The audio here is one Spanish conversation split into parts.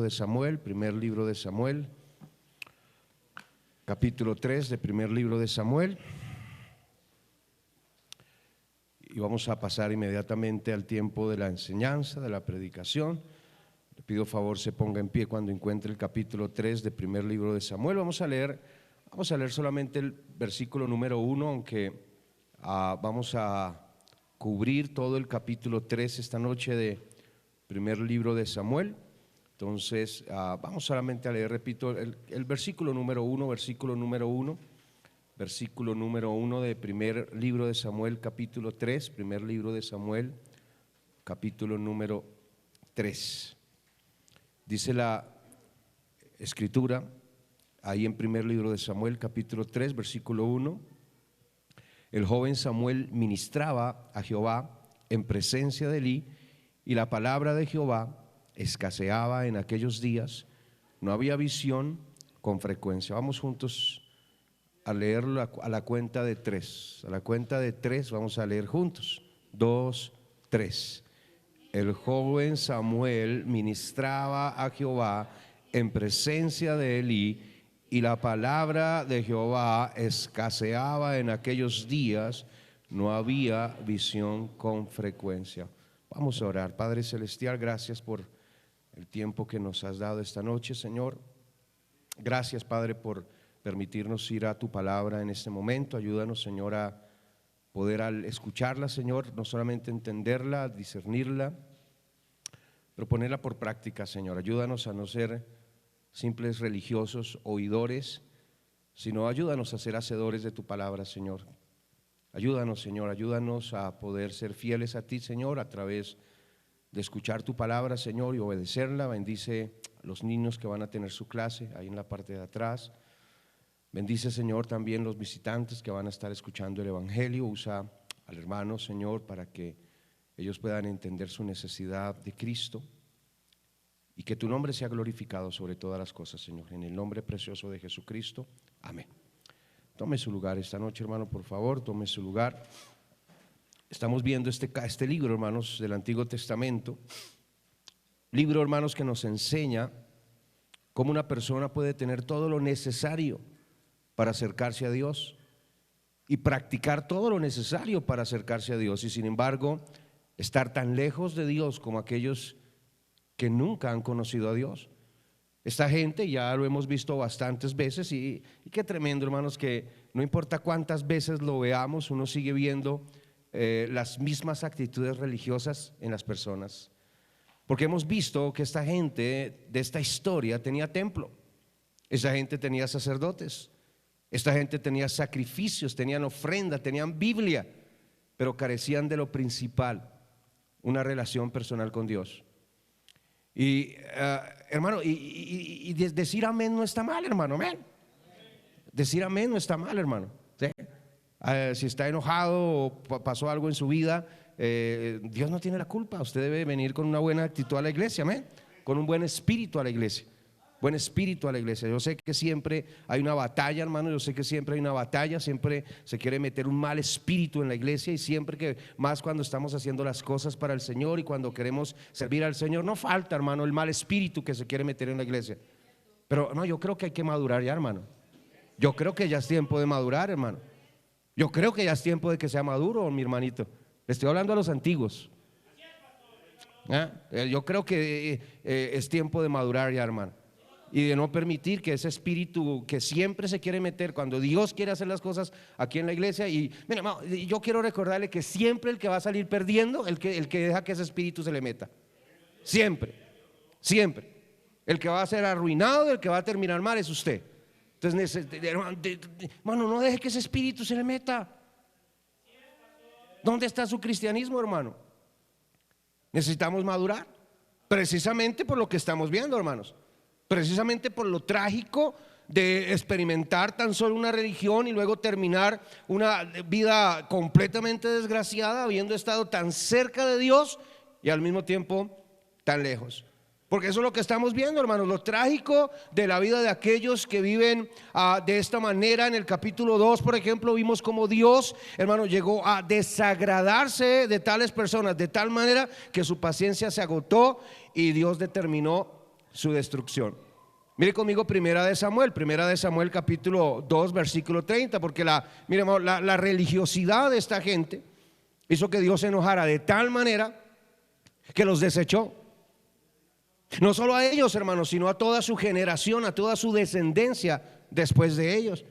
de Samuel, primer libro de Samuel, capítulo 3 de primer libro de Samuel. Y vamos a pasar inmediatamente al tiempo de la enseñanza, de la predicación. Le pido favor se ponga en pie cuando encuentre el capítulo 3 de primer libro de Samuel. Vamos a leer solamente el versículo número 1, aunque vamos a cubrir todo el capítulo 3 esta noche de primer libro de Samuel. Entonces vamos solamente a leer, repito, el versículo número 1, versículo número 1 de primer libro de Samuel, capítulo 3, primer libro de Samuel, capítulo número 3. Dice la escritura ahí en primer libro de Samuel, capítulo 3, versículo 1: el joven Samuel ministraba a Jehová en presencia de Elí, y la palabra de Jehová escaseaba en aquellos días, no había visión con frecuencia. Vamos juntos a leerlo a la cuenta de 3. A la cuenta de 3 vamos a leer juntos. 2, 3. El joven Samuel ministraba a Jehová en presencia de Elí, y la palabra de Jehová escaseaba en aquellos días, no había visión con frecuencia. Vamos a orar. Padre celestial, gracias por el tiempo que nos has dado esta noche, Señor. Gracias, Padre, por permitirnos ir a tu palabra en este momento. Ayúdanos, Señor, a poder al escucharla, Señor, no solamente entenderla, discernirla, pero ponerla por práctica, Señor. Ayúdanos a no ser simples religiosos, oidores, sino ayúdanos a ser hacedores de tu palabra, Señor. Ayúdanos, Señor, ayúdanos a poder ser fieles a ti, Señor, a través de escuchar tu palabra, Señor, y obedecerla. Bendice a los niños que van a tener su clase ahí en la parte de atrás. Bendice, Señor, también los visitantes que van a estar escuchando el evangelio. Usa al hermano, Señor, para que ellos puedan entender su necesidad de Cristo, y que tu nombre sea glorificado sobre todas las cosas, Señor, en el nombre precioso de Jesucristo, amén. Tome su lugar esta noche, hermano, por favor, tome su lugar. Estamos viendo este libro, hermanos, del Antiguo Testamento, libro, hermanos, que nos enseña cómo una persona puede tener todo lo necesario para acercarse a Dios y practicar todo lo necesario para acercarse a Dios, y sin embargo estar tan lejos de Dios como aquellos que nunca han conocido a Dios. Esta gente ya lo hemos visto bastantes veces, y qué tremendo, hermanos, que no importa cuántas veces lo veamos, uno sigue viendo las mismas actitudes religiosas en las personas, porque hemos visto que esta gente de esta historia tenía templo, esa gente tenía sacerdotes, esta gente tenía sacrificios, tenían ofrenda, tenían Biblia, pero carecían de lo principal, una relación personal con Dios. Y hermano, y decir amén no está mal, hermano, amén. Decir amén no está mal, hermano, ¿sí? Si está enojado o pasó algo en su vida, Dios no tiene la culpa. Usted debe venir con una buena actitud a la iglesia, amén, con un buen espíritu a la iglesia. Buen espíritu a la iglesia. Yo sé que siempre hay una batalla, hermano. Yo sé que siempre hay una batalla. Siempre se quiere meter un mal espíritu en la iglesia, y siempre que más cuando estamos haciendo las cosas para el Señor y cuando queremos servir al Señor, no falta, hermano, el mal espíritu que se quiere meter en la iglesia. Pero no, yo creo que hay que madurar ya, hermano. Yo creo que ya es tiempo de madurar, hermano. Yo creo que ya es tiempo de que sea maduro, mi hermanito. Le estoy hablando a los antiguos. Yo creo que es tiempo de madurar ya, hermano, y de no permitir que ese espíritu que siempre se quiere meter cuando Dios quiere hacer las cosas aquí en la iglesia. Y mira, hermano, yo quiero recordarle que siempre el que va a salir perdiendo, el que deja que ese espíritu se le meta, siempre, siempre. El que va a ser arruinado, el que va a terminar mal es usted. Entonces, hermano, no deje que ese espíritu se le meta. ¿Dónde está su cristianismo, hermano? Necesitamos madurar, precisamente por lo que estamos viendo, hermanos. Precisamente por lo trágico de experimentar tan solo una religión y luego terminar una vida completamente desgraciada, habiendo estado tan cerca de Dios y al mismo tiempo tan lejos. Porque eso es lo que estamos viendo, hermanos, lo trágico de la vida de aquellos que viven de esta manera. En el capítulo 2, por ejemplo, vimos cómo Dios, hermano, llegó a desagradarse de tales personas de tal manera que su paciencia se agotó y Dios determinó su destrucción. Mire conmigo Primera de Samuel capítulo 2 versículo 30, porque la religiosidad de esta gente hizo que Dios se enojara de tal manera que los desechó. No solo a ellos, hermanos, sino a toda su generación, a toda su descendencia después de ellos.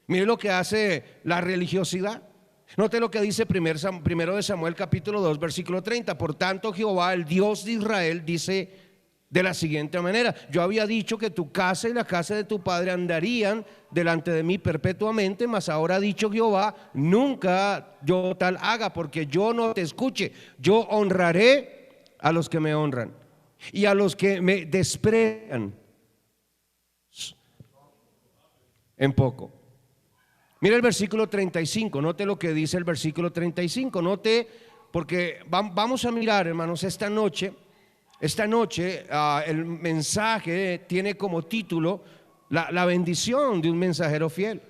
Mire lo que hace la religiosidad. Note lo que dice primero de Samuel capítulo 2 versículo 30. Por tanto, Jehová, el Dios de Israel, dice de la siguiente manera: yo había dicho que tu casa y la casa de tu padre andarían delante de mí perpetuamente, mas ahora ha dicho Jehová, nunca yo tal haga, porque yo no te escuche. Yo honraré a los que me honran, y a los que me desprecian en poco. Mira el versículo 35, note lo que dice el versículo 35, note, porque vamos a mirar, hermanos, esta noche el mensaje tiene como título la bendición de un mensajero fiel.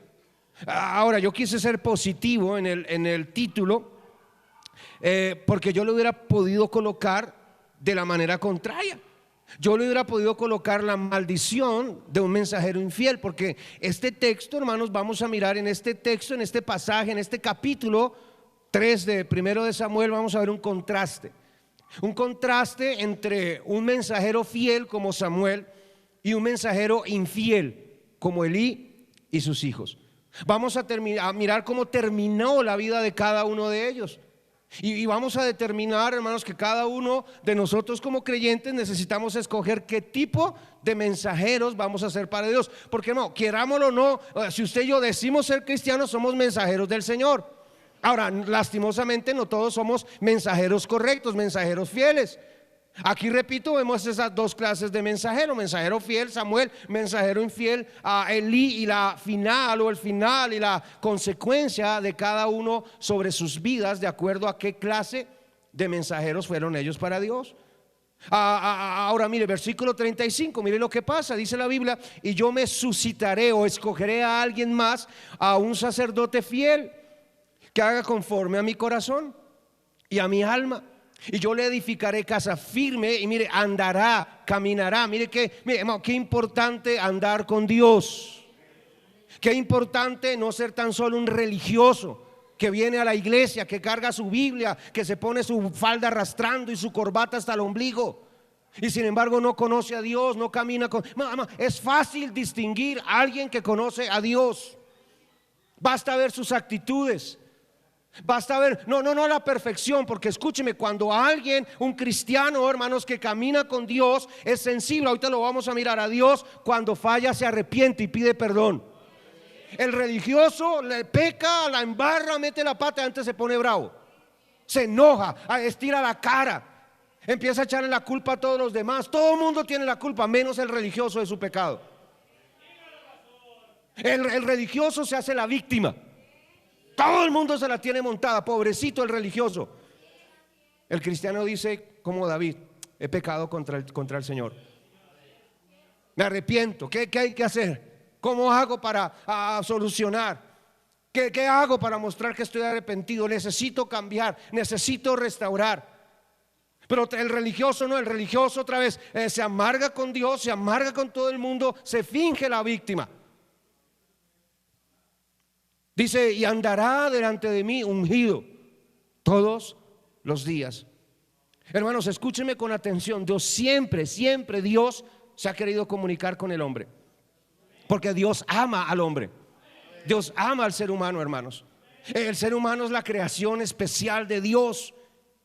Ahora, yo quise ser positivo en el título, porque yo lo hubiera podido colocar de la manera contraria. Yo le hubiera podido colocar la maldición de un mensajero infiel, porque este texto, hermanos, vamos a mirar en este texto, en este pasaje, en este capítulo 3 de primero de Samuel, vamos a ver un contraste entre un mensajero fiel como Samuel y un mensajero infiel como Elí y sus hijos. Vamos a mirar cómo terminó la vida de cada uno de ellos. Y vamos a determinar, hermanos, que cada uno de nosotros como creyentes necesitamos escoger qué tipo de mensajeros vamos a ser para Dios. Porque no, querámoslo o no, si usted y yo decimos ser cristianos, somos mensajeros del Señor. Ahora, lastimosamente no todos somos mensajeros correctos, mensajeros fieles. Aquí, repito, vemos esas dos clases de mensajero: mensajero fiel, Samuel; mensajero infiel, Elí. Y el final y la consecuencia de cada uno sobre sus vidas, de acuerdo a qué clase de mensajeros fueron ellos para Dios. Ahora mire, versículo 35, mire lo que pasa, dice la Biblia: y yo me suscitaré o escogeré a alguien más, a un sacerdote fiel, que haga conforme a mi corazón y a mi alma. Y yo le edificaré casa firme, y mire, andará, caminará. Mire, hermano, qué importante andar con Dios. Qué importante no ser tan solo un religioso que viene a la iglesia, que carga su Biblia, que se pone su falda arrastrando y su corbata hasta el ombligo, y sin embargo no conoce a Dios, no camina con... Es fácil distinguir a alguien que conoce a Dios. Basta ver sus actitudes. Basta ver, no la perfección, porque escúcheme, cuando alguien, un cristiano, hermanos, que camina con Dios, es sensible, ahorita lo vamos a mirar, a Dios, cuando falla se arrepiente y pide perdón. El religioso le peca, la embarra, mete la pata y antes se pone bravo, se enoja, estira la cara, empieza a echarle la culpa a todos los demás. Todo el mundo tiene la culpa, menos el religioso de su pecado. El religioso se hace la víctima. Todo el mundo se la tiene montada, pobrecito el religioso. El cristiano dice como David: he pecado contra el Señor, me arrepiento. ¿Qué hay que hacer? ¿Cómo hago para solucionar? ¿Qué hago para mostrar que estoy arrepentido? Necesito cambiar, necesito restaurar. Pero el religioso no, el religioso otra vez se amarga con Dios, se amarga con todo el mundo, se finge la víctima. Dice: y andará delante de mí ungido todos los días. Hermanos, escúchenme con atención. Dios siempre Dios se ha querido comunicar con el hombre, porque Dios ama al hombre. Dios ama al ser humano, hermanos. El ser humano es la creación especial de Dios,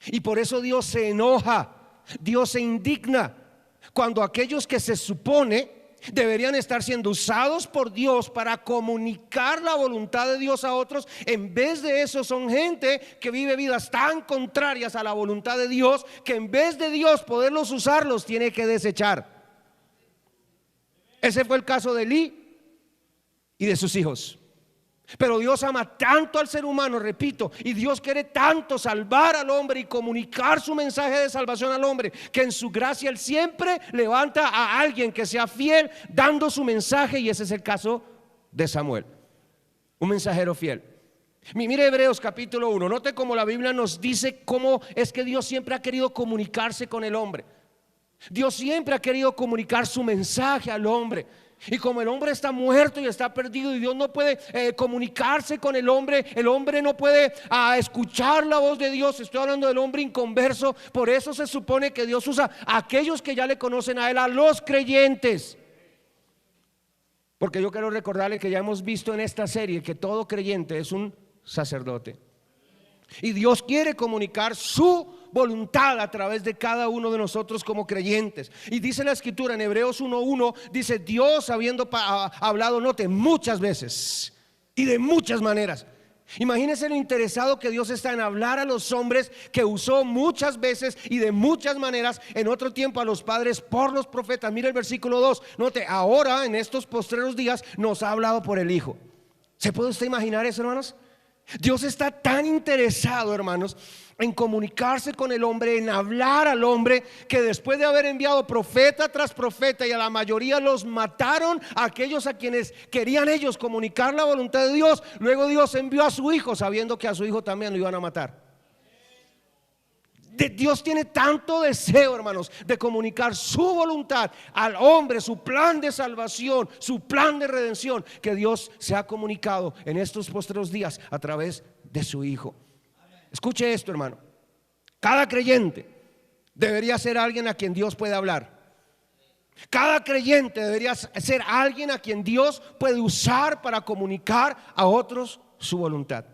y por eso Dios se enoja, Dios se indigna cuando aquellos que se supone deberían estar siendo usados por Dios para comunicar la voluntad de Dios a otros, en vez de eso son gente que vive vidas tan contrarias a la voluntad de Dios, que en vez de Dios poderlos usar, los tiene que desechar. Ese fue el caso de Elí y de sus hijos. Pero Dios ama tanto al ser humano, repito, y Dios quiere tanto salvar al hombre y comunicar su mensaje de salvación al hombre, que en su gracia Él siempre levanta a alguien que sea fiel dando su mensaje, y ese es el caso de Samuel, un mensajero fiel. Mire Hebreos capítulo 1, note cómo la Biblia nos dice cómo es que Dios siempre ha querido comunicarse con el hombre. Dios siempre ha querido comunicar su mensaje al hombre. Y como el hombre está muerto y está perdido y Dios no puede comunicarse con el hombre no puede escuchar la voz de Dios. Estoy hablando del hombre inconverso. Por eso se supone que Dios usa a aquellos que ya le conocen a Él, a los creyentes. Porque yo quiero recordarle que ya hemos visto en esta serie que todo creyente es un sacerdote. Y Dios quiere comunicar su voluntad a través de cada uno de nosotros como creyentes. Y dice la escritura en Hebreos 1:1, dice: Dios habiendo hablado, note, muchas veces y de muchas maneras. Imagínense lo interesado que Dios está en hablar a los hombres, que usó muchas veces y de muchas maneras en otro tiempo a los padres por los profetas. Mira el versículo 2, note, ahora en estos postreros días nos ha hablado por el Hijo. ¿Se puede usted imaginar eso, hermanos? Dios está tan interesado, hermanos, en comunicarse con el hombre, en hablar al hombre, que después de haber enviado profeta tras profeta, y a la mayoría los mataron, a aquellos a quienes querían ellos comunicar la voluntad de Dios, luego Dios envió a su Hijo, sabiendo que a su Hijo también lo iban a matar. Dios tiene tanto deseo, hermanos, de comunicar su voluntad al hombre, su plan de salvación, su plan de redención, que Dios se ha comunicado en estos postreros días a través de su Hijo. Escuche esto, hermano. Cada creyente debería ser alguien a quien Dios puede hablar. Cada creyente debería ser alguien a quien Dios puede usar para comunicar a otros su voluntad.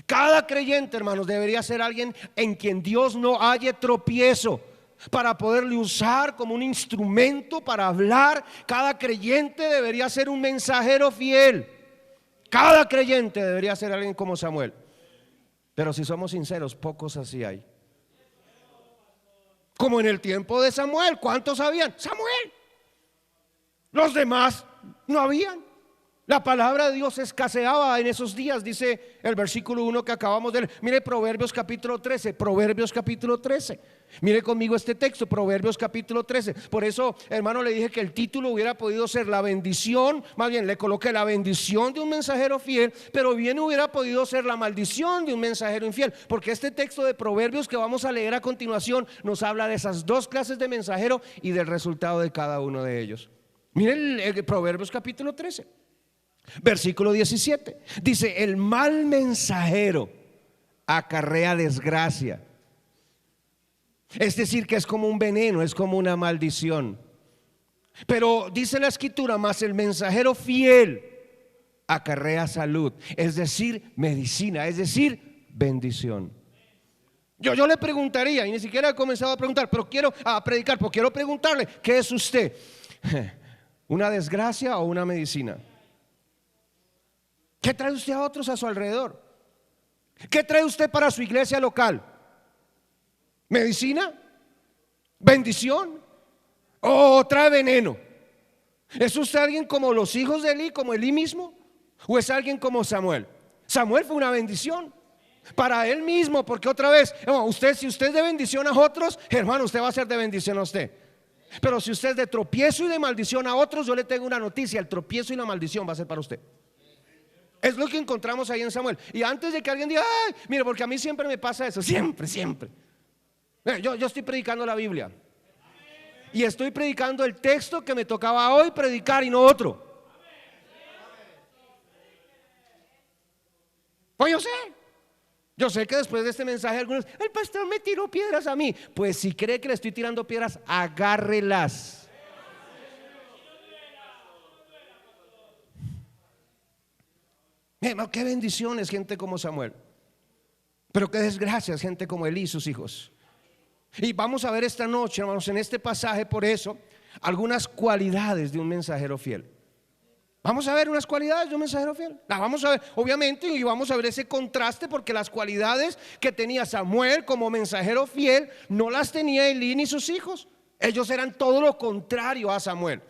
Cada creyente, hermanos, debería ser alguien en quien Dios no halle tropiezo para poderle usar como un instrumento para hablar. Cada creyente debería ser un mensajero fiel. Cada creyente debería ser alguien como Samuel. Pero si somos sinceros, pocos así hay. Como en el tiempo de Samuel, ¿cuántos sabían? Samuel. Los demás no habían. La palabra de Dios escaseaba en esos días, dice el versículo 1 que acabamos de leer. Mire Proverbios capítulo 13, Proverbios capítulo 13. Mire conmigo este texto, Proverbios capítulo 13. Por eso, hermano, le dije que el título hubiera podido ser la bendición, más bien le coloqué la bendición de un mensajero fiel, pero bien hubiera podido ser la maldición de un mensajero infiel, porque este texto de Proverbios que vamos a leer a continuación nos habla de esas dos clases de mensajero y del resultado de cada uno de ellos. Mire el Proverbios capítulo 13. Versículo 17 dice: el mal mensajero acarrea desgracia. Es decir, que es como un veneno, es como una maldición. Pero dice la escritura: mas el mensajero fiel acarrea salud, es decir, medicina, es decir, bendición. Yo le preguntaría, y ni siquiera he comenzado a preguntar, pero quiero predicar, pero quiero preguntarle: ¿qué es usted? ¿Una desgracia o una medicina? ¿Qué trae usted a otros a su alrededor? ¿Qué trae usted para su iglesia local? ¿Medicina? ¿Bendición? ¿O trae veneno? ¿Es usted alguien como los hijos de Elí, como Elí mismo? ¿O es alguien como Samuel? Samuel fue una bendición para él mismo, porque otra vez, si usted es de bendición a otros, hermano, usted va a ser de bendición a usted. Pero si usted es de tropiezo y de maldición a otros, yo le tengo una noticia: el tropiezo y la maldición va a ser para usted. Es lo que encontramos ahí en Samuel. Y antes de que alguien diga: ay, mire, porque a mí siempre me pasa eso, siempre. Yo estoy predicando la Biblia y estoy predicando el texto que me tocaba hoy predicar y no otro. Pues yo sé que después de este mensaje algunos: el pastor me tiró piedras a mí. Pues si cree que le estoy tirando piedras, agárrelas. Qué bendiciones gente como Samuel, pero qué desgracias gente como Elí y sus hijos. Y vamos a ver esta noche, hermanos, en este pasaje, por eso, algunas cualidades de un mensajero fiel. Vamos a ver unas cualidades de un mensajero fiel. La vamos a ver, obviamente, y vamos a ver ese contraste, porque las cualidades que tenía Samuel como mensajero fiel no las tenía Elí ni sus hijos. Ellos eran todo lo contrario a Samuel,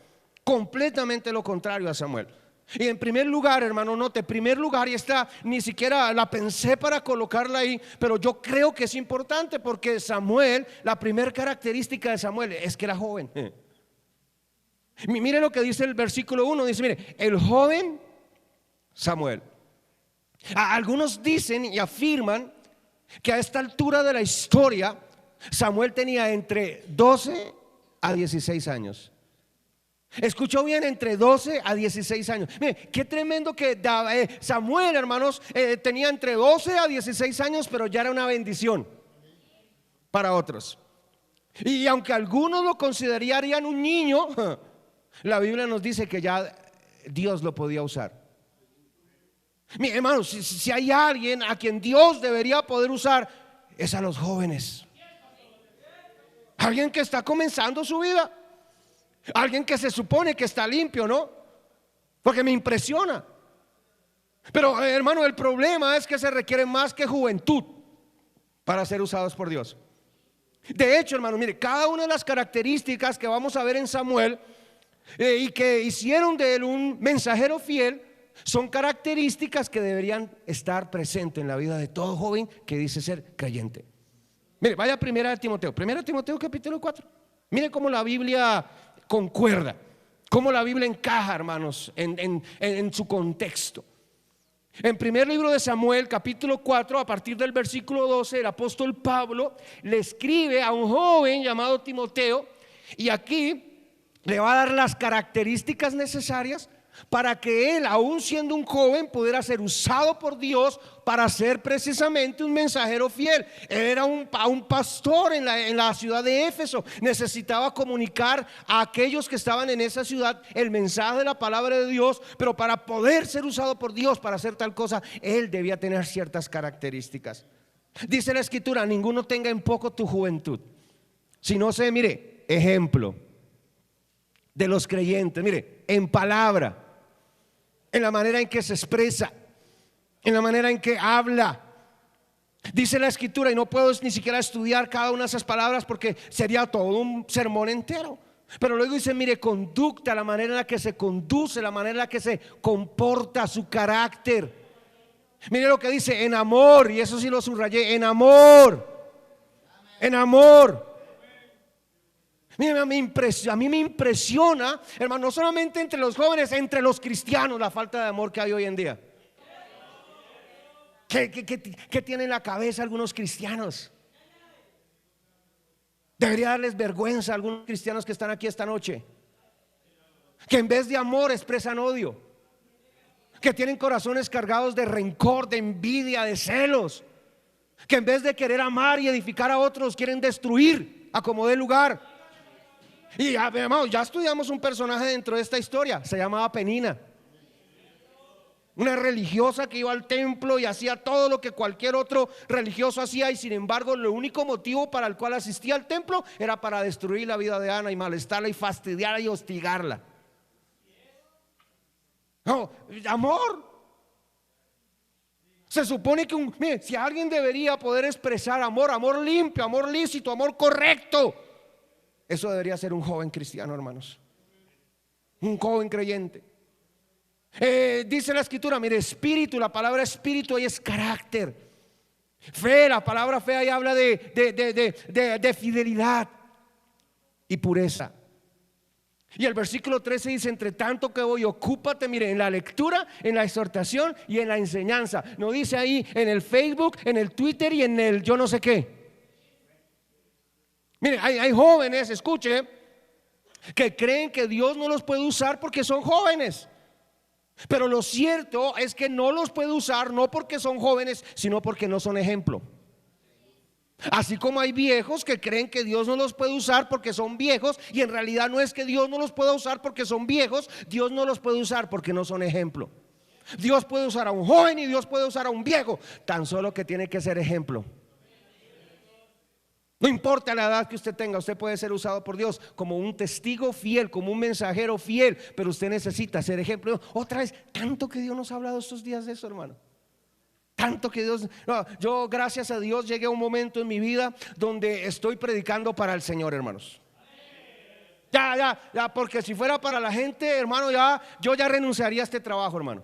completamente lo contrario a Samuel. Y en primer lugar, hermano, note, primer lugar, y esta ni siquiera la pensé para colocarla ahí, pero yo creo que es importante, porque Samuel, la primera característica de Samuel es que era joven. Mire lo que dice el versículo 1, dice: mire, el joven Samuel. Algunos dicen y afirman que a esta altura de la historia Samuel tenía entre 12 a 16 años. Escuchó bien, entre 12 a 16 años. Mire, qué tremendo que Samuel, hermanos, tenía entre 12 a 16 años, pero ya era una bendición para otros. Y aunque algunos lo considerarían un niño, la Biblia nos dice que ya Dios lo podía usar. Mire, hermanos, si hay alguien a quien Dios debería poder usar, es a los jóvenes. Alguien que está comenzando su vida. Alguien que se supone que está limpio, ¿no? Porque me impresiona. Pero hermano, el problema es que se requiere más que juventud para ser usados por Dios. De hecho, hermano, mire, cada una de las características que vamos a ver en Samuel y que hicieron de él un mensajero fiel, son características que deberían estar presentes en la vida de todo joven que dice ser creyente. Mire, vaya a 1 Timoteo capítulo 4. Mire cómo la Biblia concuerda, cómo la Biblia encaja, hermanos, en su contexto. En primer libro de Samuel, capítulo 4, a partir del versículo 12, el apóstol Pablo le escribe a un joven llamado Timoteo, y aquí le va a dar las características necesarias para que él, aún siendo un joven, pudiera ser usado por Dios para ser precisamente un mensajero fiel. Él era un pastor en la ciudad de Éfeso. Necesitaba comunicar a aquellos que estaban en esa ciudad el mensaje de la palabra de Dios, pero para poder ser usado por Dios para hacer tal cosa, él debía tener ciertas características. Dice la escritura: ninguno tenga en poco tu juventud, sino sé, mire, ejemplo de los creyentes, mire, en palabra, en la manera en que se expresa, en la manera en que habla. Dice la escritura, y no puedo ni siquiera estudiar cada una de esas palabras porque sería todo un sermón entero, pero luego dice, mire, conducta, la manera en la que se conduce, la manera en la que se comporta, su carácter. Mire lo que dice, en amor, y eso sí lo subrayé, en amor, en amor. Mira, a mí me impresiona, hermano, no solamente entre los jóvenes, entre los cristianos, la falta de amor que hay hoy en día. ¿Qué tienen en la cabeza algunos cristianos? Debería darles vergüenza a algunos cristianos que están aquí esta noche, que en vez de amor expresan odio, que tienen corazones cargados de rencor, de envidia, de celos, que en vez de querer amar y edificar a otros, quieren destruir a como dé lugar. Y hermanos, ya estudiamos un personaje dentro de esta historia, se llamaba Penina, una religiosa que iba al templo y hacía todo lo que cualquier otro religioso hacía, y sin embargo el único motivo para el cual asistía al templo era para destruir la vida de Ana y molestarla y fastidiarla y hostigarla. No, amor. Se supone que mire, si alguien debería poder expresar amor, amor limpio, amor lícito, amor correcto, eso debería ser un joven cristiano, hermanos, un joven creyente. Dice la escritura, mire, espíritu, la palabra espíritu ahí es carácter. Fe, la palabra fe ahí habla de fidelidad y pureza. Y el versículo 13 dice, entre tanto que voy, ocúpate, mire, en la lectura, en la exhortación y en la enseñanza. No dice ahí en el Facebook, en el Twitter y en el yo no sé qué. Mire, hay jóvenes, escuche, que creen que Dios no los puede usar porque son jóvenes. Pero lo cierto es que no los puede usar no porque son jóvenes, sino porque no son ejemplo. Así como hay viejos que creen que Dios no los puede usar porque son viejos, y en realidad no es que Dios no los pueda usar porque son viejos, Dios no los puede usar porque no son ejemplo. Dios puede usar a un joven y Dios puede usar a un viejo, tan solo que tiene que ser ejemplo. No importa la edad que usted tenga, usted puede ser usado por Dios como un testigo fiel, como un mensajero fiel, pero usted necesita ser ejemplo. Otra vez, tanto que Dios nos ha hablado estos días de eso, hermano. Tanto que Dios, no, yo gracias a Dios llegué a un momento en mi vida donde estoy predicando para el Señor, hermanos. Ya, porque si fuera para la gente, hermano, yo ya renunciaría a este trabajo, hermano.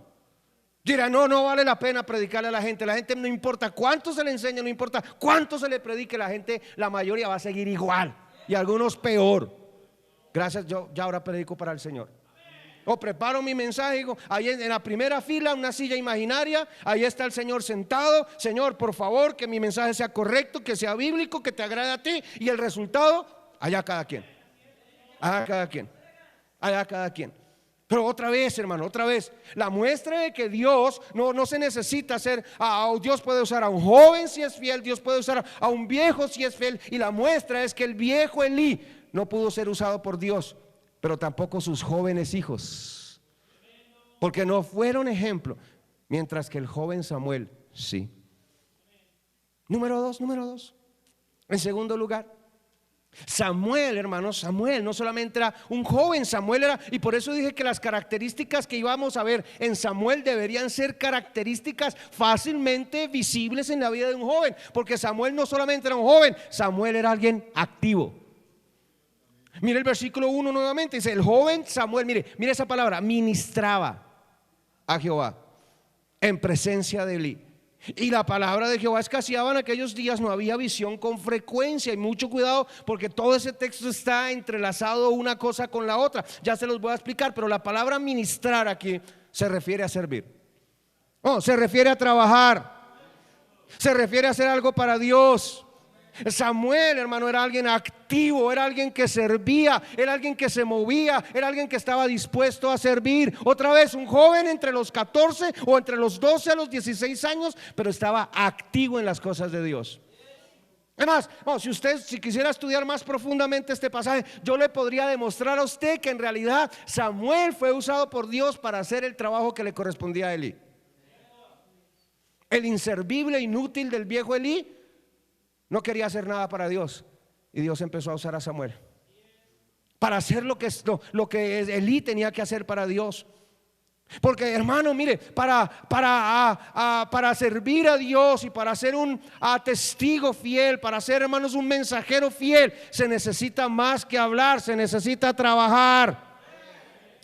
Dirá, no vale la pena predicarle a la gente. La gente, no importa cuánto se le enseñe, no importa cuánto se le predique, la gente, la mayoría va a seguir igual, y algunos peor. Gracias, yo ya ahora predico para el Señor. O preparo mi mensaje, digo, ahí en la primera fila, una silla imaginaria, ahí está el Señor sentado. Señor, por favor, que mi mensaje sea correcto, que sea bíblico, que te agrade a ti, y el resultado, allá cada quien. Allá cada quien. Allá cada quien. Pero otra vez, hermano, otra vez, la muestra de que Dios no se necesita hacer, Dios puede usar a un joven si es fiel, Dios puede usar a un viejo si es fiel. Y la muestra es que el viejo Elí no pudo ser usado por Dios, pero tampoco sus jóvenes hijos, porque no fueron ejemplo, mientras que el joven Samuel sí. Número dos. En segundo lugar, Samuel, hermanos, Samuel no solamente era un joven, Samuel era, y por eso dije que las características que íbamos a ver en Samuel deberían ser características fácilmente visibles en la vida de un joven, porque Samuel no solamente era un joven, Samuel era alguien activo. Mire el versículo 1 nuevamente, dice: el joven Samuel, mire esa palabra, ministraba a Jehová en presencia de Elí. Y la palabra de Jehová escaseaba en aquellos días, no había visión con frecuencia. Y mucho cuidado, porque todo ese texto está entrelazado una cosa con la otra. Ya se los voy a explicar, pero la palabra ministrar aquí se refiere a servir. Se refiere a trabajar, se refiere a hacer algo para Dios. Samuel, hermano, era alguien activo, era alguien que servía, era alguien que se movía, era alguien que estaba dispuesto a servir. Otra vez, un joven entre los 14 o entre los 12 a los 16 años, pero estaba activo en las cosas de Dios. Además, si quisiera estudiar más profundamente este pasaje, yo le podría demostrar a usted que en realidad Samuel fue usado por Dios para hacer el trabajo que le correspondía a Elí. El inservible, inútil del viejo Elí no quería hacer nada para Dios, y Dios empezó a usar a Samuel para hacer lo que Elí tenía que hacer para Dios. Porque, hermano, mire, para servir a Dios y para ser un testigo fiel, para ser, hermanos, un mensajero fiel, se necesita más que hablar, se necesita trabajar.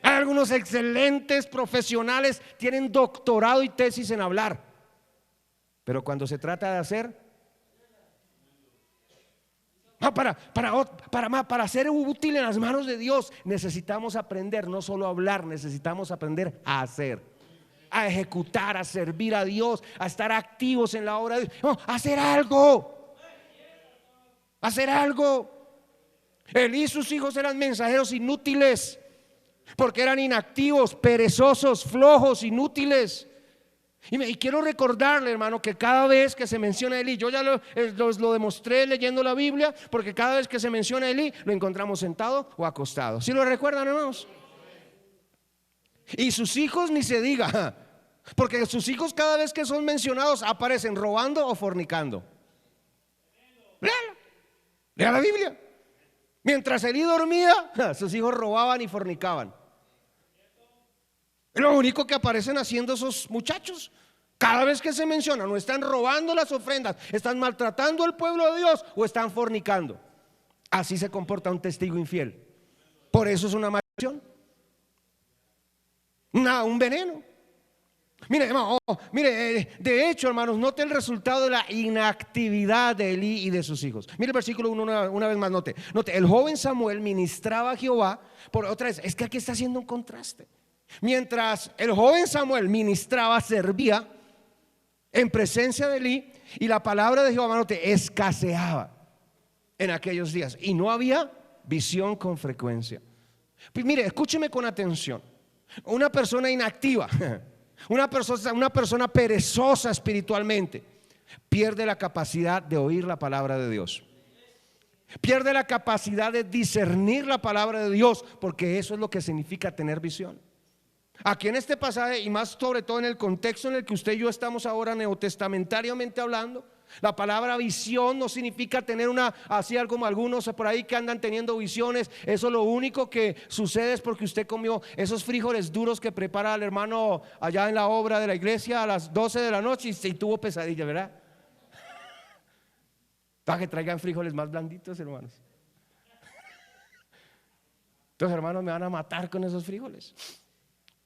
Hay algunos excelentes profesionales, tienen doctorado y tesis en hablar, pero cuando se trata de hacer, para ser útil en las manos de Dios, necesitamos aprender no solo a hablar, necesitamos aprender a hacer, a ejecutar, a servir a Dios, a estar activos en la obra de Dios. Hacer algo. Elí y sus hijos eran mensajeros inútiles, porque eran inactivos, perezosos, flojos, inútiles. Y quiero recordarle, hermano, que cada vez que se menciona a Elí, yo ya lo demostré leyendo la Biblia, porque cada vez que se menciona a Elí lo encontramos sentado o acostado. ¿Sí lo recuerdan, hermanos? Y sus hijos ni se diga, porque sus hijos cada vez que son mencionados aparecen robando o fornicando. Lea la Biblia. Mientras Elí dormía, sus hijos robaban y fornicaban. Es lo único que aparecen haciendo esos muchachos. Cada vez que se menciona, no están robando las ofrendas, están maltratando al pueblo de Dios o están fornicando. Así se comporta un testigo infiel. Por eso es una maldición, un veneno. Mire, hermano, de hecho, hermanos, note el resultado de la inactividad de Elí y de sus hijos. Mire el versículo 1 una vez más, note, el joven Samuel ministraba a Jehová. Por otra vez, es que aquí está haciendo un contraste. Mientras el joven Samuel ministraba, servía en presencia de Elí, y la palabra de Jehová, note, escaseaba en aquellos días y no había visión con frecuencia. Pues mire, escúcheme con atención. Una persona inactiva, una persona perezosa espiritualmente, pierde la capacidad de oír la palabra de Dios, pierde la capacidad de discernir la palabra de Dios, porque eso es lo que significa tener visión. Aquí en este pasaje, y más sobre todo en el contexto en el que usted y yo estamos ahora neotestamentariamente hablando, la palabra visión no significa tener así como algunos por ahí que andan teniendo visiones. Eso lo único que sucede es porque usted comió esos frijoles duros que prepara el hermano allá en la obra de la iglesia a las 12 de la noche y tuvo pesadilla, ¿verdad? Para que traigan frijoles más blanditos, hermanos. Entonces, hermanos, me van a matar con esos frijoles.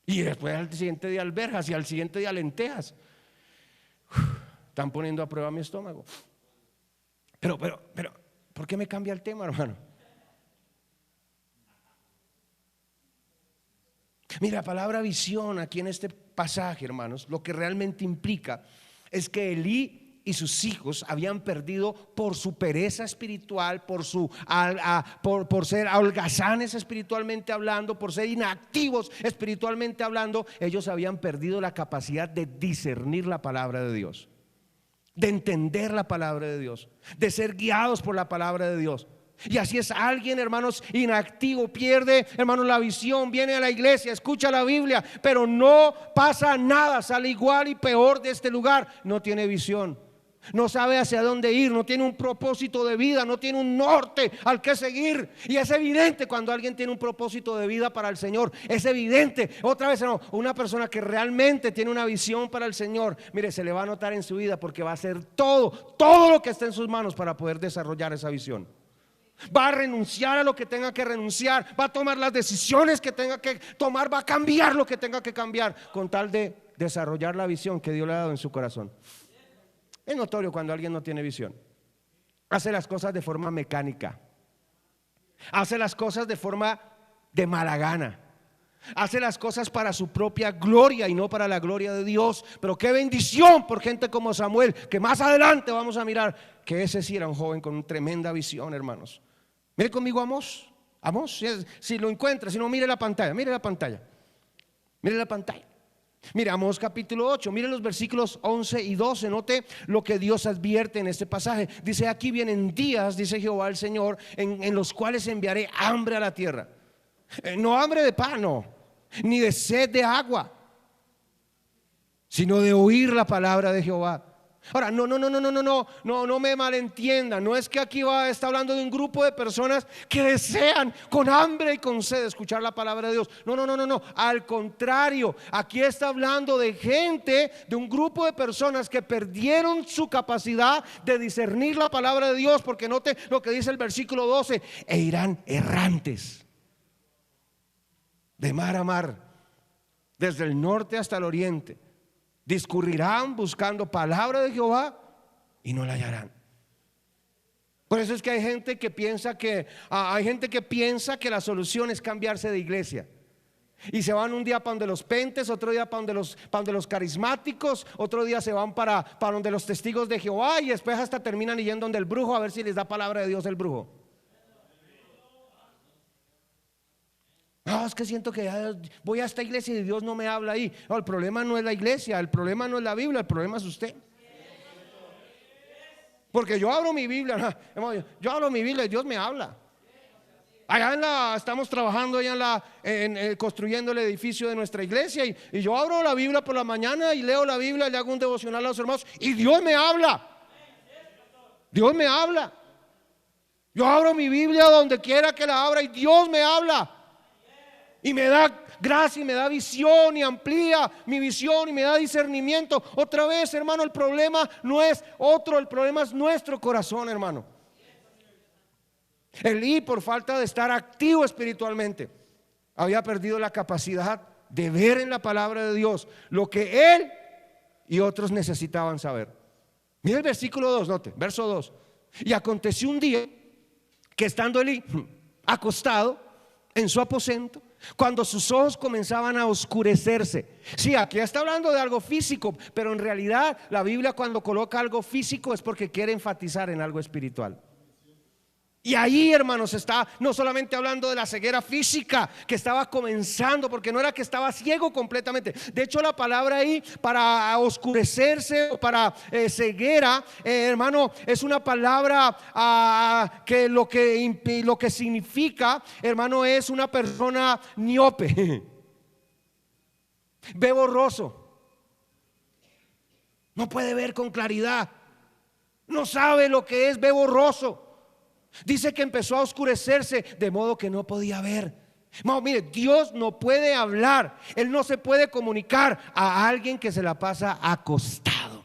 Y después al siguiente día alberjas y al siguiente día lentejas. Están poniendo a prueba mi estómago. Pero, ¿por qué me cambia el tema, hermano? Mira, la palabra visión aquí en este pasaje, hermanos, lo que realmente implica es que Elí y sus hijos habían perdido por su pereza espiritual, por ser holgazanes espiritualmente hablando, por ser inactivos espiritualmente hablando. Ellos habían perdido la capacidad de discernir la palabra de Dios, de entender la palabra de Dios, de ser guiados por la palabra de Dios. Y así es alguien, hermanos, inactivo, pierde, hermanos, la visión, viene a la iglesia, escucha la Biblia, pero no pasa nada, sale igual y peor de este lugar. No tiene visión, no sabe hacia dónde ir, no tiene un propósito de vida, no tiene un norte al que seguir. Y es evidente cuando alguien tiene un propósito de vida para el Señor. Es evidente, otra vez, hermano, una persona que realmente tiene una visión para el Señor, mire, se le va a notar en su vida, porque va a hacer todo lo que esté en sus manos para poder desarrollar esa visión. Va a renunciar a lo que tenga que renunciar, va a tomar las decisiones que tenga que tomar, va a cambiar lo que tenga que cambiar, con tal de desarrollar la visión que Dios le ha dado en su corazón. Es notorio cuando alguien no tiene visión. Hace las cosas de forma mecánica, hace las cosas de forma de mala gana, hace las cosas para su propia gloria y no para la gloria de Dios. Pero qué bendición por gente como Samuel, que más adelante vamos a mirar que ese sí era un joven con tremenda visión, hermanos. Mire conmigo Amós. Amós, si lo encuentra, si no, mire la pantalla, mire la pantalla, mire la pantalla. Mira, Amós capítulo 8, mire los versículos 11 y 12. Note lo que Dios advierte en este pasaje. Dice: aquí vienen días, dice Jehová el Señor, en los cuales enviaré hambre a la tierra. No hambre de pan, no, ni de sed de agua, sino de oír la palabra de Jehová. Ahora, no me malentiendan. No es que aquí está hablando de un grupo de personas que desean con hambre y con sed escuchar la palabra de Dios. No. Al contrario, aquí está hablando de gente, de un grupo de personas que perdieron su capacidad de discernir la palabra de Dios. Porque note lo que dice el versículo 12: e irán errantes de mar a mar, desde el norte hasta el oriente. Discurrirán buscando palabra de Jehová y no la hallarán. Por eso es que hay gente que piensa que la solución es cambiarse de iglesia. Y se van un día para donde los pentes, otro día para donde los carismáticos, otro día se van para donde los testigos de Jehová, y después hasta terminan yendo donde el brujo a ver si les da palabra de Dios el brujo. No, es que siento que voy a esta iglesia y Dios no me habla ahí. No, el problema no es la iglesia, el problema no es la Biblia, el problema es usted. Porque yo abro mi Biblia, y Dios me habla. Estamos trabajando allá construyendo el edificio de nuestra iglesia, y yo abro la Biblia por la mañana y leo la Biblia, le hago un devocional a los hermanos y Dios me habla. Dios me habla. Yo abro mi Biblia donde quiera que la abra y Dios me habla. Y me da gracia y me da visión y amplía mi visión y me da discernimiento. Otra vez, hermano, el problema no es otro, el problema es nuestro corazón, hermano. Elí, por falta de estar activo espiritualmente, había perdido la capacidad de ver en la palabra de Dios lo que él y otros necesitaban saber. Mira el versículo 2, note, verso 2. Y aconteció un día que estando Elí acostado en su aposento, cuando sus ojos comenzaban a oscurecerse. Sí, aquí está hablando de algo físico, pero en realidad la Biblia, cuando coloca algo físico, es porque quiere enfatizar en algo espiritual. Y ahí, hermanos, está no solamente hablando de la ceguera física que estaba comenzando, porque no era que estaba ciego completamente. De hecho, la palabra ahí para oscurecerse o para ceguera, hermano, es una palabra que lo que significa, hermano, es una persona miope, ve borroso, no puede ver con claridad, no sabe lo que es, ve borroso. Dice que empezó a oscurecerse de modo que no podía ver. No, mire, Dios no puede hablar, Él no se puede comunicar a alguien que se la pasa acostado,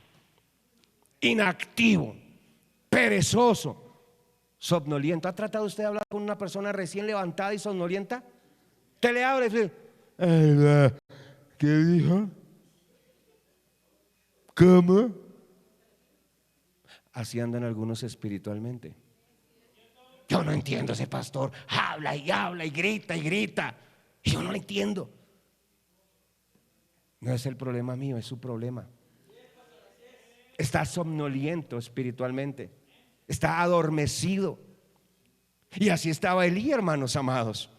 inactivo, perezoso, somnoliento. ¿Ha tratado usted de hablar con una persona recién levantada y somnolienta? Te le abre y dice: ¿qué dijo? ¿Cómo? Así andan algunos espiritualmente. Yo no entiendo ese pastor, habla y grita y yo no lo entiendo. No es el problema mío, es su problema. está somnoliento espiritualmente, está adormecido. Y así estaba Elí, hermanos amados.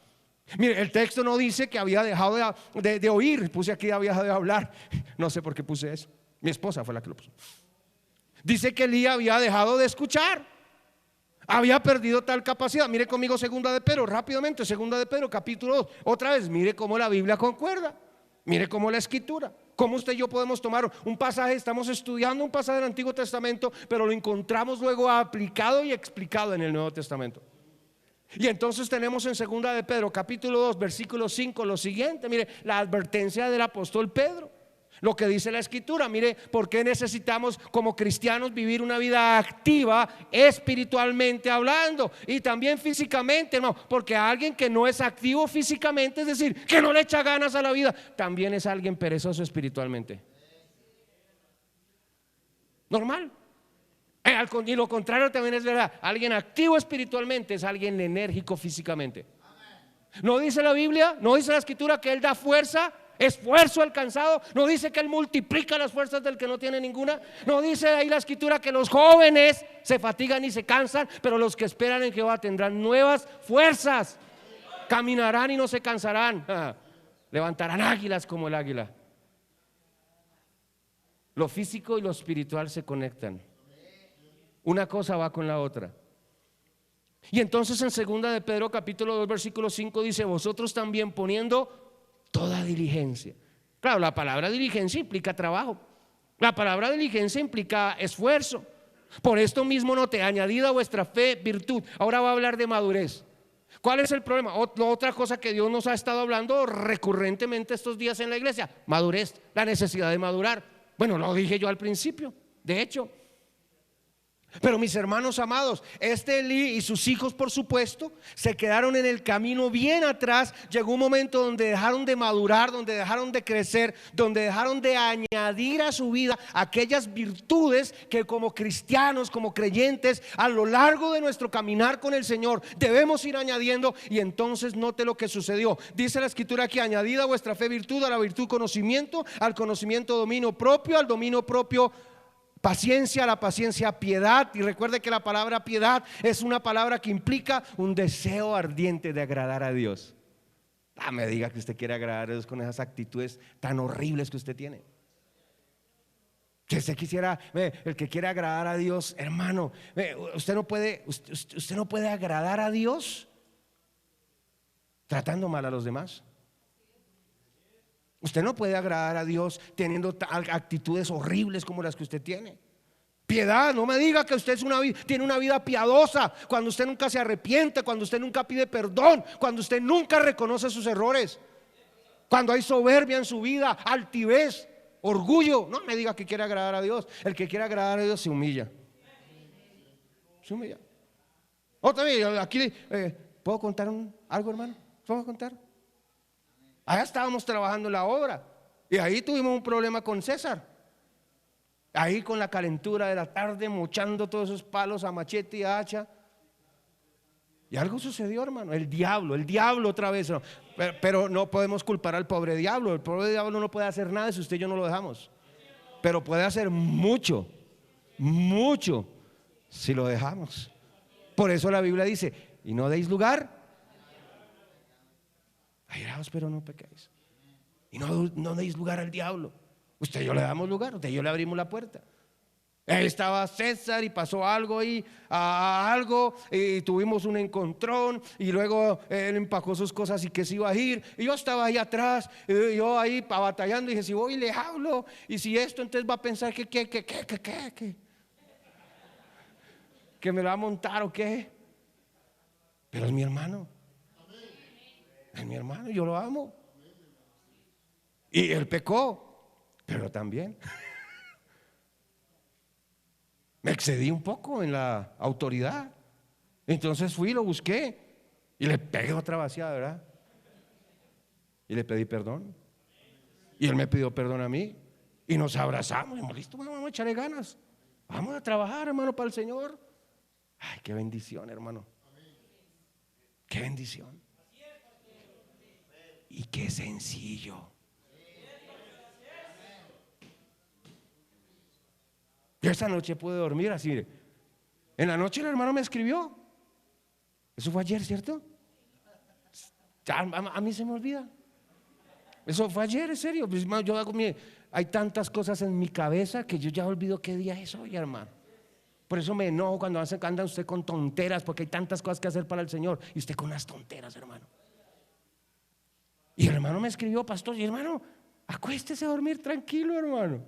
Mire, el texto no dice que había dejado de oír. Puse aquí había dejado de hablar. No sé por qué puse eso. Mi esposa fue la que lo puso. Dice que Elí había dejado de escuchar. Había perdido tal capacidad. Mire conmigo segunda de Pedro, rápidamente, segunda de Pedro, capítulo 2. Otra vez, mire cómo la Biblia concuerda. Mire cómo la escritura. Cómo usted y yo podemos tomar un pasaje. Estamos estudiando un pasaje del Antiguo Testamento, pero lo encontramos luego aplicado y explicado en el Nuevo Testamento. Y entonces tenemos en segunda de Pedro capítulo 2 versículo 5 lo siguiente. Mire la advertencia del apóstol Pedro, lo que dice la escritura. Mire por qué necesitamos como cristianos vivir una vida activa espiritualmente hablando y también físicamente, hermano, porque alguien que no es activo físicamente, es decir, que no le echa ganas a la vida, también es alguien perezoso espiritualmente. Normal. Y lo contrario también es verdad. Alguien activo espiritualmente es alguien enérgico físicamente. ¿No dice la Biblia? ¿No dice la escritura que Él da fuerza, esfuerzo al cansado? ¿No dice que Él multiplica las fuerzas del que no tiene ninguna? ¿No dice ahí la escritura que los jóvenes se fatigan y se cansan, pero los que esperan en Jehová tendrán nuevas fuerzas? Caminarán y no se cansarán. Levantarán águilas como el águila. Lo físico y lo espiritual se conectan. Una cosa va con la otra. Y entonces en segunda de Pedro capítulo 2 versículo 5 dice: vosotros también poniendo toda diligencia. Claro, la palabra diligencia implica trabajo. La palabra diligencia implica esfuerzo. Por esto mismo no te añadida a vuestra fe virtud. Ahora va a hablar de madurez. ¿Cuál es el problema? Otra cosa que Dios nos ha estado hablando recurrentemente estos días en la iglesia: madurez, la necesidad de madurar. Bueno, lo dije yo al principio, de hecho. Pero mis hermanos amados, Elí y sus hijos, por supuesto, se quedaron en el camino bien atrás. Llegó un momento donde dejaron de madurar, donde dejaron de crecer, donde dejaron de añadir a su vida aquellas virtudes que como cristianos, como creyentes, a lo largo de nuestro caminar con el Señor debemos ir añadiendo. Y entonces note lo que sucedió. Dice la escritura aquí: añadida a vuestra fe virtud, a la virtud conocimiento, al conocimiento dominio propio, al dominio propio paciencia, a la paciencia piedad. Y recuerde que la palabra piedad es una palabra que implica un deseo ardiente de agradar a Dios. Me diga que usted quiere agradar a Dios con esas actitudes tan horribles que usted tiene. Que usted quisiera, el que quiere agradar a Dios, hermano, usted no puede agradar a Dios tratando mal a los demás. Usted no puede agradar a Dios teniendo actitudes horribles como las que usted tiene. Piedad, no me diga que usted tiene una vida piadosa cuando usted nunca se arrepiente, cuando usted nunca pide perdón, cuando usted nunca reconoce sus errores, cuando hay soberbia en su vida, altivez, orgullo. No me diga que quiere agradar a Dios. El que quiere agradar a Dios se humilla. Se humilla. Otra vez, aquí ¿puedo contar algo, hermano? ¿Puedo contar? Allá estábamos trabajando en la obra y ahí tuvimos un problema con César. Ahí con la calentura de la tarde, mochando todos esos palos a machete y a hacha. Y algo sucedió, hermano. El diablo otra vez. ¿No? Pero no podemos culpar al pobre diablo. El pobre diablo no puede hacer nada si usted y yo no lo dejamos. Pero puede hacer mucho, mucho si lo dejamos. Por eso la Biblia dice: y no deis lugar. Airaos, pero no pequéis. Y no deis lugar al diablo. Usted y yo le damos lugar, usted y yo le abrimos la puerta. Ahí estaba César y pasó algo ahí, algo, y tuvimos un encontrón. Y luego él empacó sus cosas y que se iba a ir. Y yo estaba ahí atrás, y yo ahí batallando. Y dije: si voy y le hablo, y si esto, entonces va a pensar que me lo va a montar o qué. Pero es mi hermano. Es mi hermano, yo lo amo. Y él pecó, pero también me excedí un poco en la autoridad. Entonces fui y lo busqué y le pegué otra vaciada, ¿verdad? Y le pedí perdón. Y él me pidió perdón a mí. Y nos abrazamos. Y dijimos: listo, vamos a echarle ganas. Vamos a trabajar, hermano, para el Señor. Ay, qué bendición, hermano. Qué bendición. Y qué sencillo. Qué Yo esa noche pude dormir así, mire. En la noche el hermano me escribió. Eso fue ayer, ¿cierto? A mí se me olvida. Eso fue ayer, en serio. Pues, yo hago, mire, hay tantas cosas en mi cabeza que yo ya olvido qué día es hoy, hermano. Por eso me enojo cuando anda usted con tonteras, porque hay tantas cosas que hacer para el Señor y usted con unas tonteras, hermano. Y el hermano me escribió, pastor, y hermano, acuéstese a dormir tranquilo, hermano.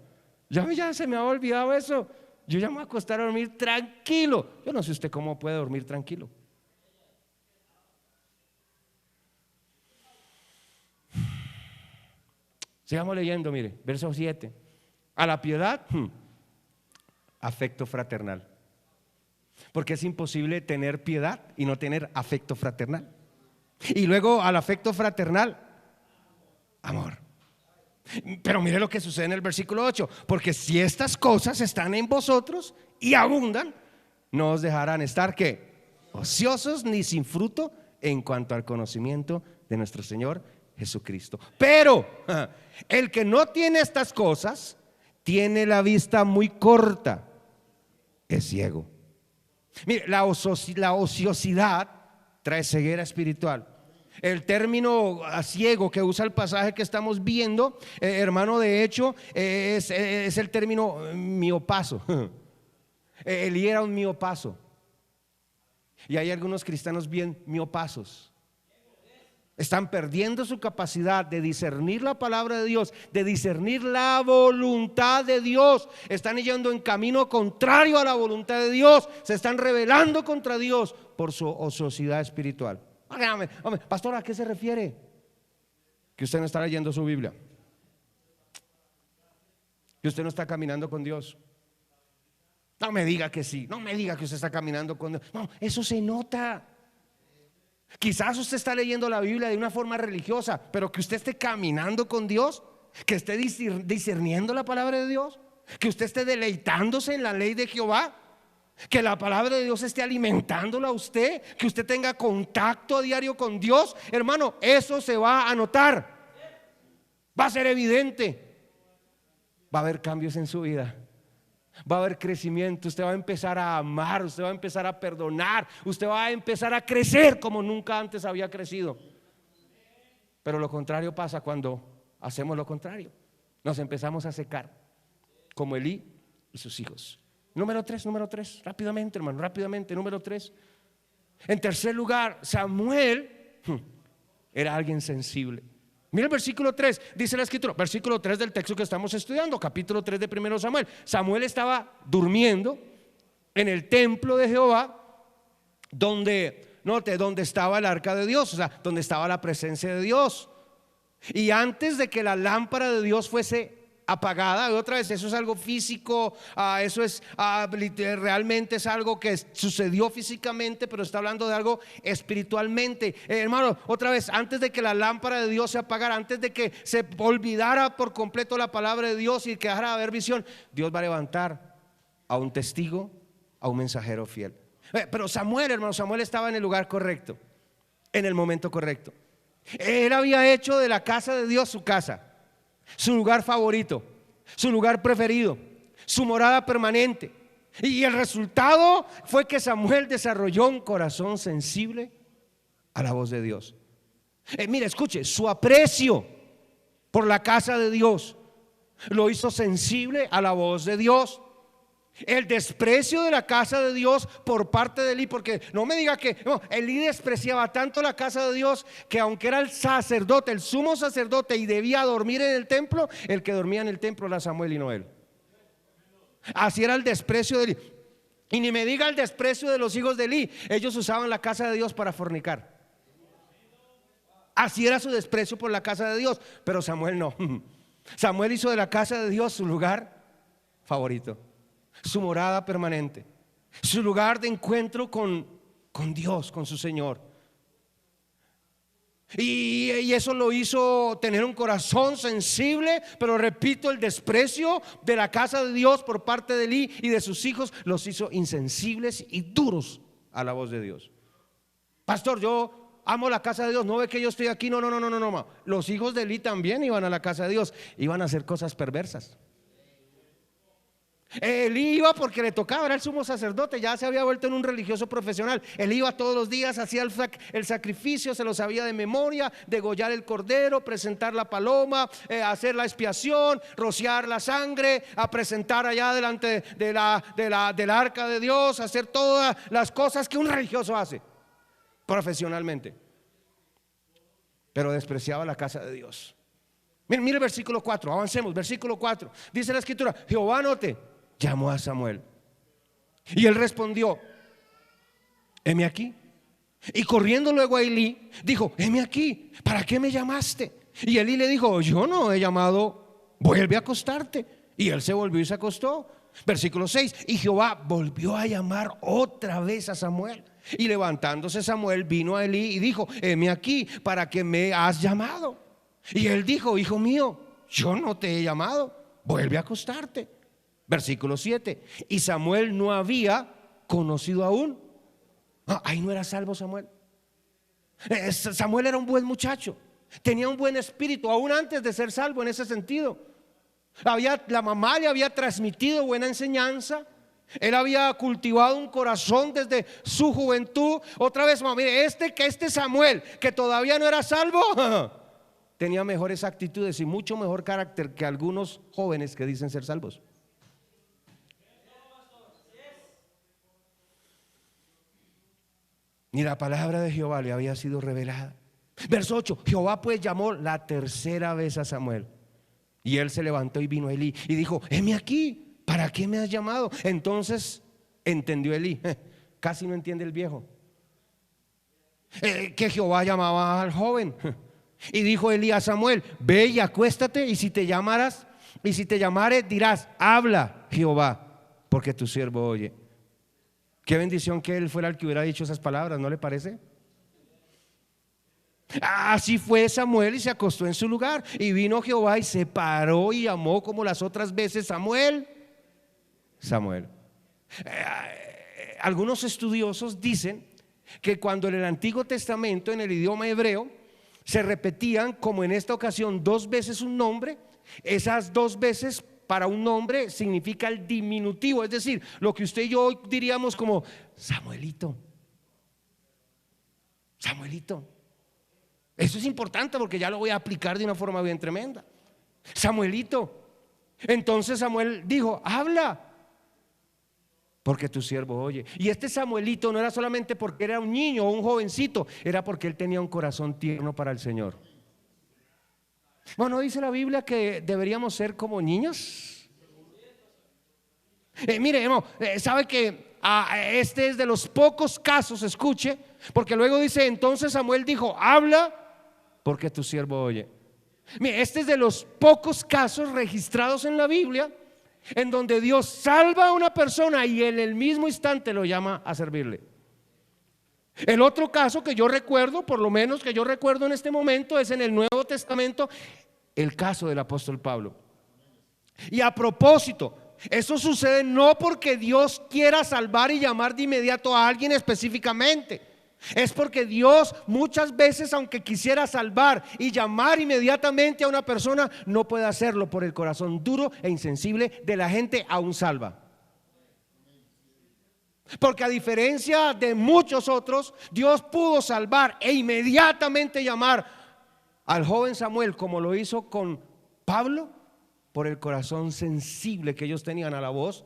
Ya se me había olvidado eso. Yo ya me voy a acostar a dormir tranquilo. Yo no sé usted cómo puede dormir tranquilo. Sigamos leyendo, mire, verso 7. A la piedad, afecto fraternal. Porque es imposible tener piedad y no tener afecto fraternal. Y luego al afecto fraternal, amor. Pero mire lo que sucede en el versículo 8. Porque si estas cosas están en vosotros y abundan, no os dejarán estar ¿qué? Ociosos ni sin fruto en cuanto al conocimiento de nuestro Señor Jesucristo. Pero el que no tiene estas cosas tiene la vista muy corta, es ciego. Mire, la ociosidad trae ceguera espiritual. El término ciego que usa el pasaje que estamos viendo, hermano, de hecho es el término miopazo. Elí era un miopazo. Y hay algunos cristianos bien miopasos. Están perdiendo su capacidad de discernir la palabra de Dios, de discernir la voluntad de Dios. Están yendo en camino contrario a la voluntad de Dios. Se están rebelando contra Dios por su ociosidad espiritual. Hombre, pastor, ¿a qué se refiere? Que usted no está leyendo su Biblia, que usted no está caminando con Dios. No me diga que sí, no me diga que usted está caminando con Dios. No, eso se nota. Quizás usted está leyendo la Biblia de una forma religiosa, pero que usted esté caminando con Dios, que esté discerniendo la palabra de Dios, que usted esté deleitándose en la ley de Jehová, que la palabra de Dios esté alimentándola a usted, que usted tenga contacto a diario con Dios, hermano, eso se va a notar, va a ser evidente, va a haber cambios en su vida. Va a haber crecimiento, usted va a empezar a amar, usted va a empezar a perdonar, usted va a empezar a crecer como nunca antes había crecido. Pero lo contrario pasa cuando hacemos lo contrario. Nos empezamos a secar, como Elí y sus hijos. Número 3, rápidamente, hermano, rápidamente, número 3. En tercer lugar, Samuel era alguien sensible. Mira el versículo 3, dice la escritura, versículo 3 del texto que estamos estudiando, capítulo 3 de 1 Samuel. Samuel estaba durmiendo en el templo de Jehová, donde estaba el arca de Dios, o sea, donde estaba la presencia de Dios. Y antes de que la lámpara de Dios fuese apagada, otra vez, eso es algo físico, eso es realmente es algo que sucedió físicamente, pero está hablando de algo espiritualmente. Hermano, otra vez, antes de que la lámpara de Dios se apagara, antes de que se olvidara por completo la palabra de Dios y que dejara de haber visión, Dios va a levantar a un testigo, a un mensajero fiel. Pero Samuel, hermano, Samuel estaba en el lugar correcto, en el momento correcto. Él había hecho de la casa de Dios su casa, su lugar favorito, su lugar preferido, su morada permanente. Y el resultado fue que Samuel desarrolló un corazón sensible a la voz de Dios. Mire, escuche, su aprecio por la casa de Dios lo hizo sensible a la voz de Dios. El desprecio de la casa de Dios por parte de Elí, porque no me diga que no, Elí despreciaba tanto la casa de Dios que aunque era el sacerdote, el sumo sacerdote y debía dormir en el templo, el que dormía en el templo era Samuel y no él. Así era el desprecio de Elí. Y ni me diga el desprecio de los hijos de Elí, ellos usaban la casa de Dios para fornicar. Así era su desprecio por la casa de Dios, pero Samuel no. Samuel hizo de la casa de Dios su lugar favorito, su morada permanente, su lugar de encuentro con Dios, con su Señor. Y eso lo hizo tener un corazón sensible, pero repito, el desprecio de la casa de Dios por parte de Elí y de sus hijos los hizo insensibles y duros a la voz de Dios. Pastor, yo amo la casa de Dios, no ve que yo estoy aquí. No. Los hijos de Elí también iban a la casa de Dios, iban a hacer cosas perversas. Él iba porque le tocaba, era el sumo sacerdote, ya se había vuelto en un religioso profesional. Él iba todos los días, hacía el sacrificio, se lo sabía de memoria, degollar el cordero, presentar la paloma, hacer la expiación, rociar la sangre, a presentar allá delante del arca de Dios, hacer todas las cosas que un religioso hace profesionalmente. Pero despreciaba la casa de Dios. Mire el versículo 4, avancemos, versículo 4. Dice la escritura: Jehová llamó a Samuel, y él respondió: heme aquí. Y corriendo luego a Elí, dijo: heme aquí, ¿para qué me llamaste? Y Elí le dijo: yo no he llamado, vuelve a acostarte. Y él se volvió y se acostó. Versículo 6: y Jehová volvió a llamar otra vez a Samuel. Y levantándose Samuel vino a Elí y dijo: heme aquí, ¿para qué me has llamado? Y él dijo: hijo mío, yo no te he llamado, vuelve a acostarte. Versículo 7: y Samuel no había conocido aún. Ahí no era salvo Samuel. Samuel era un buen muchacho, tenía un buen espíritu, aún antes de ser salvo en ese sentido. La mamá le había transmitido buena enseñanza. Él había cultivado un corazón desde su juventud. Otra vez, mamá, mire, este Samuel, que todavía no era salvo, tenía mejores actitudes y mucho mejor carácter que algunos jóvenes que dicen ser salvos. Ni la palabra de Jehová le había sido revelada. Verso 8: Jehová pues llamó la tercera vez a Samuel, y él se levantó y vino a Elí y dijo: heme aquí, ¿para qué me has llamado? Entonces entendió Elí, casi no entiende el viejo, que Jehová llamaba al joven. Y dijo Elí a Samuel: ve y acuéstate, y si te llamare dirás: habla Jehová, porque tu siervo oye. Qué bendición que él fuera el que hubiera dicho esas palabras, ¿no le parece? Así fue Samuel y se acostó en su lugar. Y vino Jehová y se paró y llamó como las otras veces: Samuel, Samuel. Algunos estudiosos dicen que cuando en el Antiguo Testamento, en el idioma hebreo, se repetían, como en esta ocasión, 2 veces un nombre, esas 2 veces para un nombre significa el diminutivo, es decir, lo que usted y yo diríamos como Samuelito. Samuelito. Eso es importante porque ya lo voy a aplicar de una forma bien tremenda. Samuelito. Entonces Samuel dijo: habla, porque tu siervo oye. Y este Samuelito no era solamente porque era un niño o un jovencito, era porque él tenía un corazón tierno para el Señor. Bueno, dice la Biblia que deberíamos ser como niños. Mire, hermano, sabe que este es de los pocos casos, escuche, porque luego dice: entonces Samuel dijo: habla, porque tu siervo oye. Mire, este es de los pocos casos registrados en la Biblia en donde Dios salva a una persona y en el mismo instante lo llama a servirle. El otro caso que yo recuerdo, por lo menos que yo recuerdo en este momento, es en el Nuevo Testamento, el caso del apóstol Pablo. Y a propósito, eso sucede no porque Dios quiera salvar y llamar de inmediato a alguien específicamente. Es porque Dios muchas veces, aunque quisiera salvar y llamar inmediatamente a una persona, no puede hacerlo por el corazón duro e insensible de la gente aún salva. Porque a diferencia de muchos otros, Dios pudo salvar e inmediatamente llamar al joven Samuel, como lo hizo con Pablo, por el corazón sensible que ellos tenían a la voz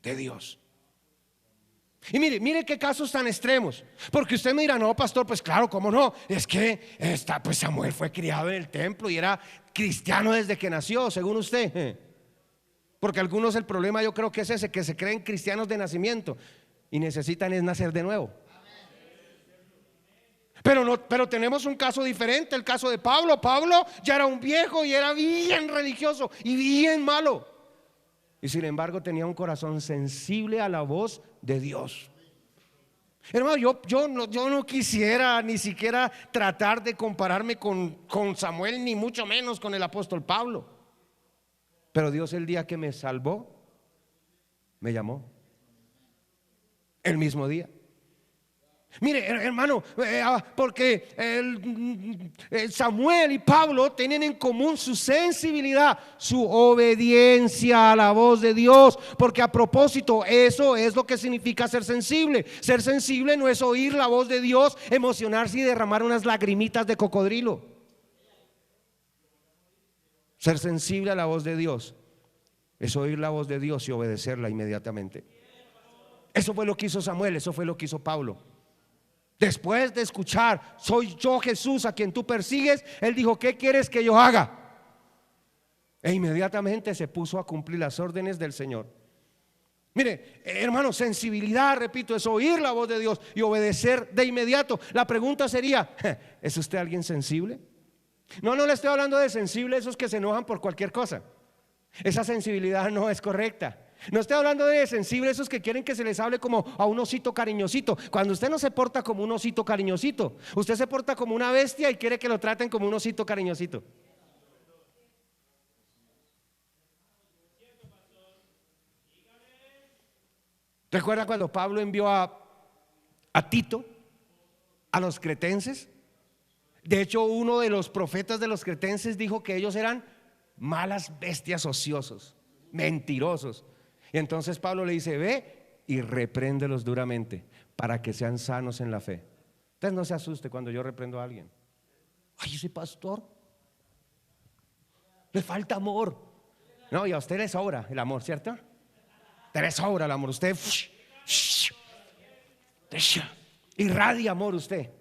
de Dios. Y mire qué casos tan extremos. Porque usted me dirá: no, pastor, pues claro, cómo no, es que pues Samuel fue criado en el templo y era cristiano desde que nació, según usted. Porque algunos, el problema yo creo que es ese, que se creen cristianos de nacimiento y necesitan es nacer de nuevo. Pero tenemos un caso diferente, el caso de Pablo. Pablo ya era un viejo y era bien religioso y bien malo, y sin embargo tenía un corazón sensible a la voz de Dios. Hermano, yo no quisiera ni siquiera tratar de compararme con Samuel, ni mucho menos con el apóstol Pablo. Pero Dios, el día que me salvó, me llamó el mismo día. Mire, hermano, porque Samuel y Pablo tienen en común su sensibilidad, su obediencia a la voz de Dios. Porque a propósito, eso es lo que significa ser sensible. Ser sensible no es oír la voz de Dios, emocionarse y derramar unas lagrimitas de cocodrilo. Ser sensible a la voz de Dios es oír la voz de Dios y obedecerla inmediatamente. Eso fue lo que hizo Samuel, eso fue lo que hizo Pablo. Después de escuchar, soy yo Jesús a quien tú persigues, él dijo, ¿qué quieres que yo haga? E inmediatamente se puso a cumplir las órdenes del Señor. Mire, hermano, sensibilidad, repito, es oír la voz de Dios y obedecer de inmediato. La pregunta sería, ¿es usted alguien sensible? No le estoy hablando de sensible, esos que se enojan por cualquier cosa. Esa sensibilidad no es correcta. No estoy hablando de sensible, esos que quieren que se les hable como a un osito cariñosito. Cuando usted no se porta como un osito cariñosito, usted se porta como una bestia y quiere que lo traten como un osito cariñosito. ¿Recuerda cuando Pablo envió a Tito a los cretenses? De hecho, uno de los profetas de los cretenses dijo que ellos eran malas bestias, ociosos, mentirosos. Y entonces Pablo le dice, ve y repréndelos duramente para que sean sanos en la fe. Entonces no se asuste cuando yo reprendo a alguien. Ay, ese pastor le falta amor. No, y a usted le sobra el amor, ¿cierto? A usted le sobra el amor. Usted irradia amor usted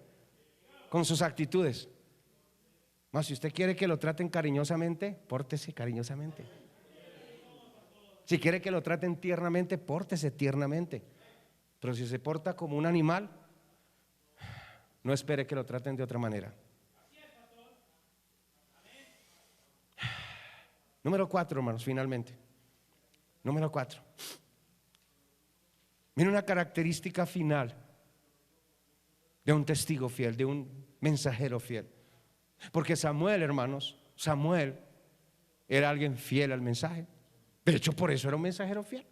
con sus actitudes. Más si usted quiere que lo traten cariñosamente, pórtese cariñosamente. Si quiere que lo traten tiernamente, pórtese tiernamente. Pero si se porta como un animal, no espere que lo traten de otra manera. Número 4, hermanos, finalmente. Número 4. Mira una característica final de un testigo fiel, de un mensajero fiel. Porque Samuel, hermanos, Samuel era alguien fiel al mensaje. De hecho, por eso era un mensajero fiel.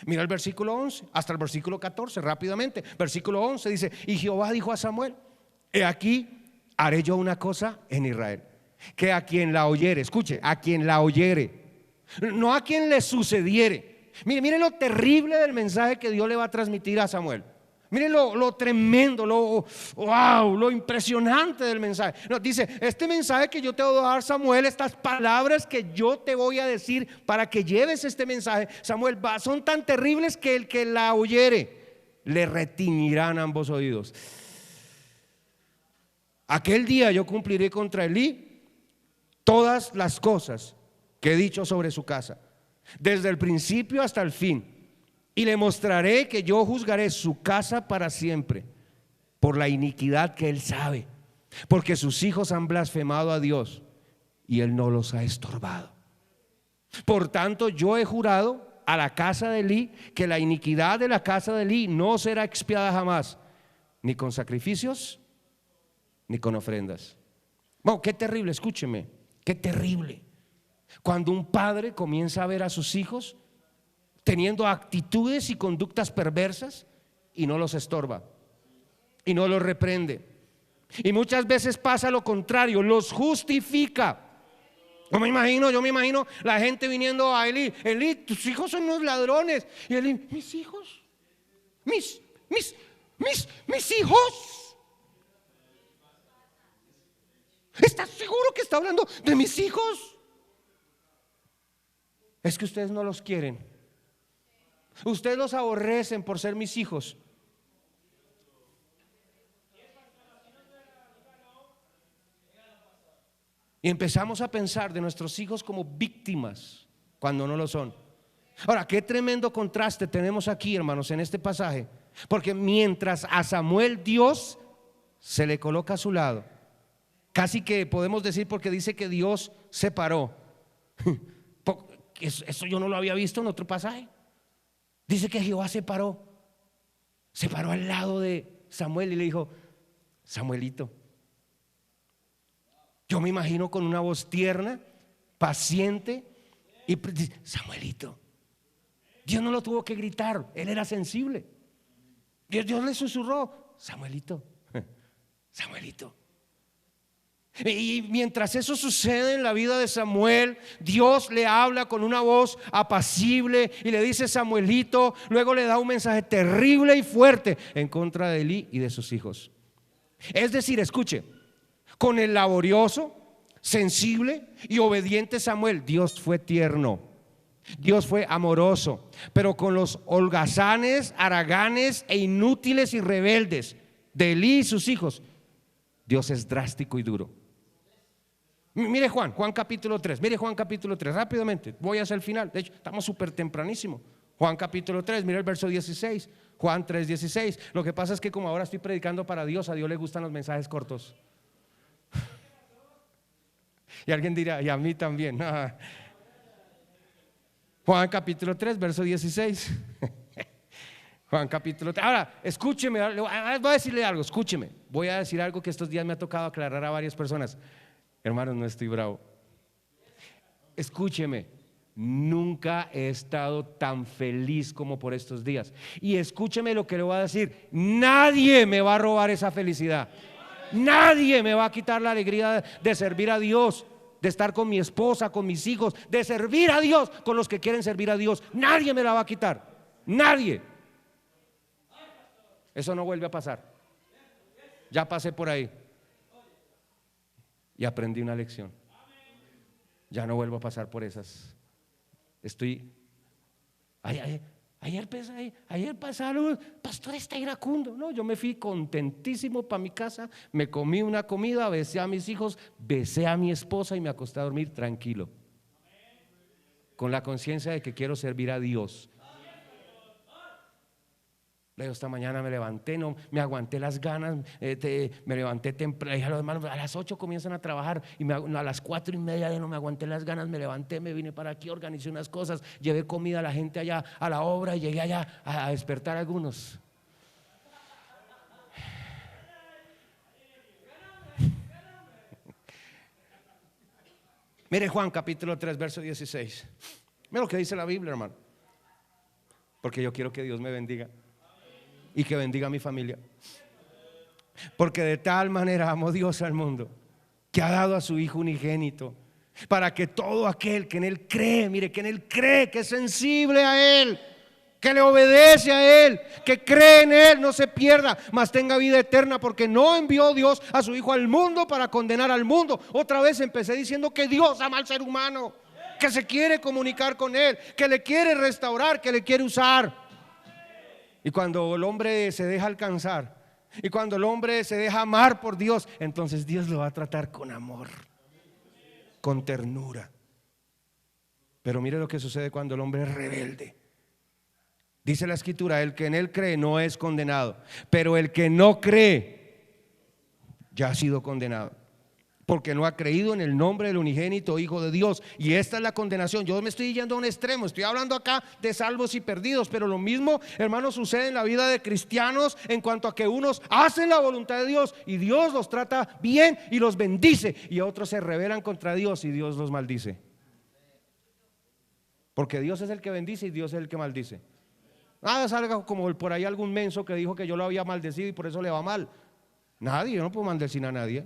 Mira el versículo 11 hasta el versículo 14 rápidamente. Versículo 11 dice, y Jehová dijo a Samuel, he aquí, haré yo una cosa en Israel, que a quien la oyere, escuche, a quien la oyere, no a quien le sucediere. Mire lo terrible del mensaje que Dios le va a transmitir a Samuel. Miren lo tremendo, lo impresionante del mensaje. No, dice, este mensaje que yo te voy a dar, Samuel, estas palabras que yo te voy a decir para que lleves este mensaje, Samuel, son tan terribles que el que la oyere le retiñirán ambos oídos. Aquel día yo cumpliré contra Elí todas las cosas que he dicho sobre su casa, desde el principio hasta el fin. Y le mostraré que yo juzgaré su casa para siempre por la iniquidad que él sabe, porque sus hijos han blasfemado a Dios y él no los ha estorbado. Por tanto, yo he jurado a la casa de Elí que la iniquidad de la casa de Elí no será expiada jamás, ni con sacrificios ni con ofrendas. Bueno, qué terrible, escúcheme, qué terrible cuando un padre comienza a ver a sus hijos teniendo actitudes y conductas perversas y no los estorba y no los reprende. Y muchas veces pasa lo contrario, los justifica. Yo me imagino la gente viniendo a Elí, tus hijos son unos ladrones. Y Elí, mis hijos, mis hijos. ¿Estás seguro que está hablando de mis hijos? Es que ustedes no los quieren. Ustedes los aborrecen por ser mis hijos. Y empezamos a pensar de nuestros hijos como víctimas cuando no lo son. Ahora, qué tremendo contraste tenemos aquí, hermanos, en este pasaje. Porque mientras a Samuel Dios se le coloca a su lado, casi que podemos decir, porque dice que Dios separó. Eso yo no lo había visto en otro pasaje. Dice que Jehová se paró al lado de Samuel y le dijo, Samuelito. Yo me imagino con una voz tierna, paciente y Samuelito. Dios no lo tuvo que gritar, él era sensible. Dios le susurró, Samuelito, Samuelito. Y mientras eso sucede en la vida de Samuel, Dios le habla con una voz apacible y le dice Samuelito. Luego le da un mensaje terrible y fuerte en contra de Elí y de sus hijos. Es decir, escuche, con el laborioso, sensible y obediente Samuel, Dios fue tierno, Dios fue amoroso. Pero con los holgazanes, haraganes e inútiles y rebeldes de Elí y sus hijos, Dios es drástico y duro. Mire Juan capítulo 3, mire Juan capítulo 3, rápidamente, voy hacia el final. De hecho, estamos súper tempranísimo. Juan capítulo 3, mire el verso 16. Juan 3, 16. Lo que pasa es que como ahora estoy predicando para Dios, a Dios le gustan los mensajes cortos. Y alguien dirá, y a mí también. Juan capítulo 3, verso 16. Juan capítulo 3. Ahora, escúcheme, voy a decirle algo, escúcheme. Voy a decir algo que estos días me ha tocado aclarar a varias personas. Hermanos, no estoy bravo. Escúcheme, nunca he estado tan feliz como por estos días. Y escúcheme lo que le voy a decir. Nadie me va a robar esa felicidad. Nadie me va a quitar la alegría de servir a Dios, de estar con mi esposa, con mis hijos, de servir a Dios con los que quieren servir a Dios. Nadie me la va a quitar. Nadie. Eso no vuelve a pasar. Ya pasé por ahí y aprendí una lección. Ya no vuelvo a pasar por esas. Ayer pasaron, pastor, está iracundo. No, yo me fui contentísimo para mi casa, me comí una comida, besé a mis hijos, besé a mi esposa y me acosté a dormir tranquilo, con la conciencia de que quiero servir a Dios. Luego esta mañana me levanté, no me aguanté las ganas, me levanté temprano. Dije a los hermanos, a las 8 comienzan a trabajar y a las 4:30 ya no me aguanté las ganas. Me levanté, me vine para aquí, organicé unas cosas, llevé comida a la gente allá a la obra y llegué allá a despertar a algunos. Mire Juan capítulo 3, verso 16. Mira lo que dice la Biblia, hermano, porque yo quiero que Dios me bendiga y que bendiga a mi familia. Porque de tal manera amó Dios al mundo, que ha dado a su Hijo unigénito, para que todo aquel que en Él cree, mire, que en Él cree, que es sensible a Él, que le obedece a Él, que cree en Él, no se pierda, mas tenga vida eterna. Porque no envió Dios a su Hijo al mundo para condenar al mundo. Otra vez empecé diciendo que Dios ama al ser humano, que se quiere comunicar con Él, que le quiere restaurar, que le quiere usar. Y cuando el hombre se deja alcanzar, y cuando el hombre se deja amar por Dios, entonces Dios lo va a tratar con amor, con ternura. Pero mire lo que sucede cuando el hombre es rebelde. Dice la Escritura, el que en Él cree no es condenado, pero el que no cree ya ha sido condenado, porque no ha creído en el nombre del unigénito Hijo de Dios. Y esta es la condenación. Yo me estoy yendo a un extremo, estoy hablando acá de salvos y perdidos, pero lo mismo, hermanos, sucede en la vida de cristianos, en cuanto a que unos hacen la voluntad de Dios y Dios los trata bien y los bendice, y otros se rebelan contra Dios y Dios los maldice. Porque Dios es el que bendice y Dios es el que maldice. Nada salga como por ahí algún menso que dijo que yo lo había maldecido y por eso le va mal. Nadie, yo no puedo maldecir a nadie.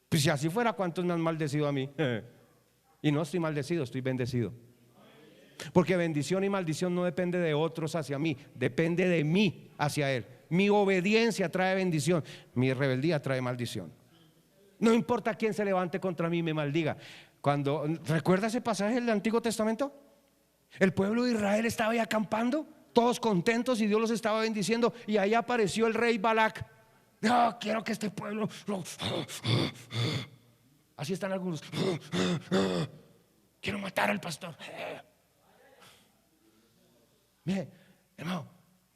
Pues si así fuera, ¿cuántos me han maldecido a mí? Y no estoy maldecido, estoy bendecido. Porque bendición y maldición no depende de otros hacia mí, depende de mí hacia Él. Mi obediencia trae bendición, mi rebeldía trae maldición. No importa quién se levante contra mí y me maldiga. ¿Recuerda ese pasaje del Antiguo Testamento? El pueblo de Israel estaba ahí acampando, todos contentos, y Dios los estaba bendiciendo, y ahí apareció el rey Balac. No, quiero que este pueblo así están algunos. Quiero matar al pastor. Mire, hermano,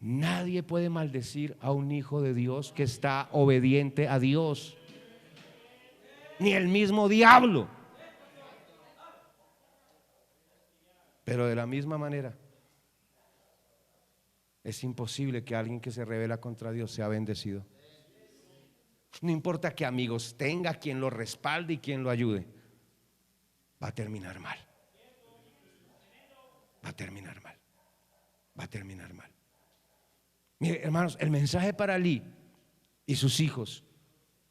nadie puede maldecir a un hijo de Dios que está obediente a Dios, ni el mismo diablo. Pero de la misma manera, es imposible que alguien que se rebela contra Dios sea bendecido. No importa qué amigos tenga, quien lo respalde y quien lo ayude, va a terminar mal. Va a terminar mal. Va a terminar mal. Mire, hermanos, el mensaje para Elí y sus hijos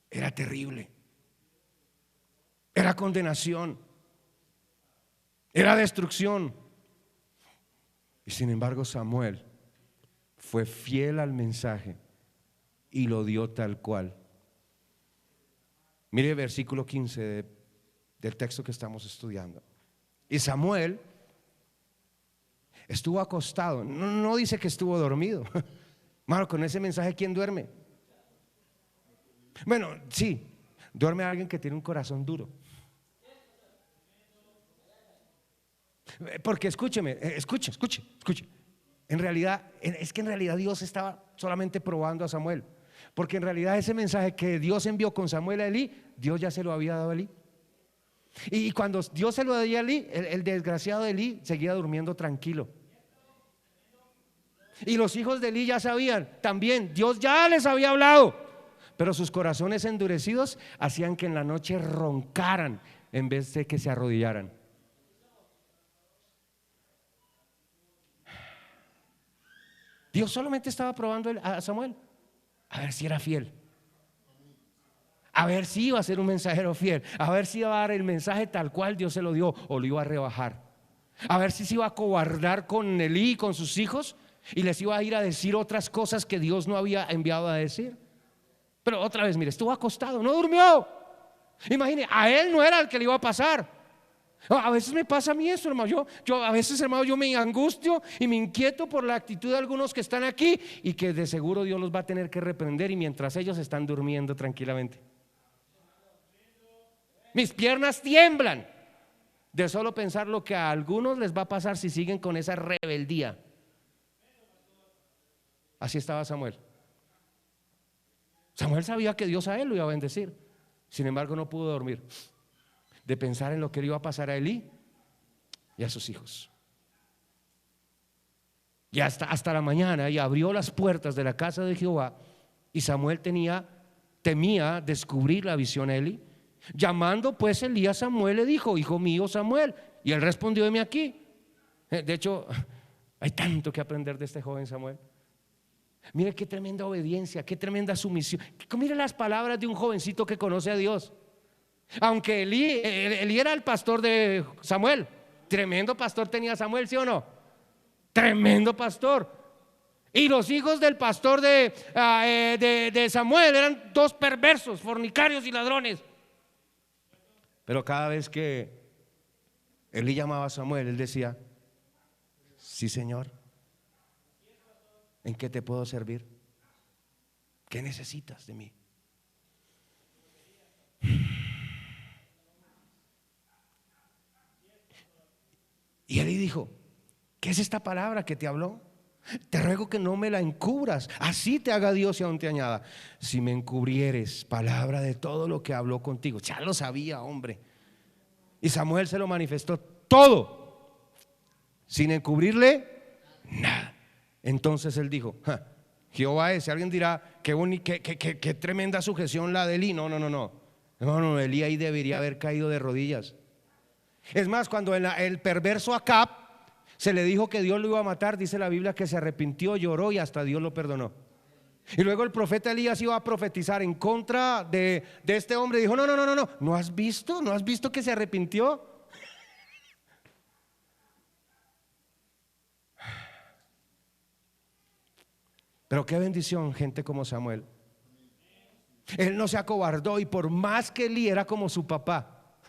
era terrible. Era condenación, era destrucción. Y sin embargo Samuel fue fiel al mensaje y lo dio tal cual. Mire el versículo 15 del texto que estamos estudiando. Y Samuel estuvo acostado, no dice que estuvo dormido. Hermano, con ese mensaje, ¿quién duerme? Bueno, sí, duerme alguien que tiene un corazón duro. Porque escúcheme, escuche. En realidad, es que en realidad Dios estaba solamente probando a Samuel. Porque en realidad ese mensaje que Dios envió con Samuel a Elí, Dios ya se lo había dado a Elí. Y cuando Dios se lo dio a Elí, el desgraciado de Elí seguía durmiendo tranquilo. Y los hijos de Elí ya sabían, también Dios ya les había hablado, pero sus corazones endurecidos hacían que en la noche roncaran en vez de que se arrodillaran. Dios solamente estaba probando a Samuel, a ver si era fiel, a ver si iba a ser un mensajero fiel, a ver si iba a dar el mensaje tal cual Dios se lo dio o lo iba a rebajar, a ver si se iba a cobardar con Elí y con sus hijos y les iba a ir a decir otras cosas que Dios no había enviado a decir. Pero otra vez, mire, estuvo acostado, no durmió. Imagine, a él no era el que le iba a pasar. A veces me pasa a mí eso, hermano. Yo a veces, hermano, yo me angustio y me inquieto por la actitud de algunos que están aquí y que de seguro Dios los va a tener que reprender, y mientras ellos están durmiendo tranquilamente, mis piernas tiemblan de solo pensar lo que a algunos les va a pasar si siguen con esa rebeldía. Así estaba Samuel. Samuel sabía que Dios a él lo iba a bendecir, sin embargo no pudo dormir de pensar en lo que le iba a pasar a Elí y a sus hijos. Y hasta la mañana, y abrió las puertas de la casa de Jehová, y Samuel temía descubrir la visión a Elí. Llamando pues Elí a Samuel, le dijo: hijo mío Samuel. Y él respondió: heme aquí. De hecho, hay tanto que aprender de este joven Samuel. Mire qué tremenda obediencia, qué tremenda sumisión. Mire las palabras de un jovencito que conoce a Dios. Aunque Elí era el pastor de Samuel, tremendo pastor tenía Samuel, ¿sí o no? Tremendo pastor. Y los hijos del pastor de Samuel eran dos perversos, fornicarios y ladrones. Pero cada vez que Elí llamaba a Samuel, él decía: sí, Señor. ¿En qué te puedo servir? ¿Qué necesitas de mí? Y Elí dijo: ¿qué es esta palabra que te habló? Te ruego que no me la encubras, así te haga Dios y aún te añada. Si me encubrieres palabra de todo lo que habló contigo. Ya lo sabía, hombre. Y Samuel se lo manifestó todo, sin encubrirle nada. Entonces él dijo: Jehová es. Alguien dirá: qué tremenda sujeción la de Elí. No. Hermano, Elí ahí debería haber caído de rodillas. Es más, cuando el perverso Acab se le dijo que Dios lo iba a matar, dice la Biblia que se arrepintió, lloró y hasta Dios lo perdonó. Y luego el profeta Elías iba a profetizar en contra de este hombre. Dijo: no has visto que se arrepintió. Pero qué bendición, gente como Samuel. Él no se acobardó, y por más que Elí era como su papá,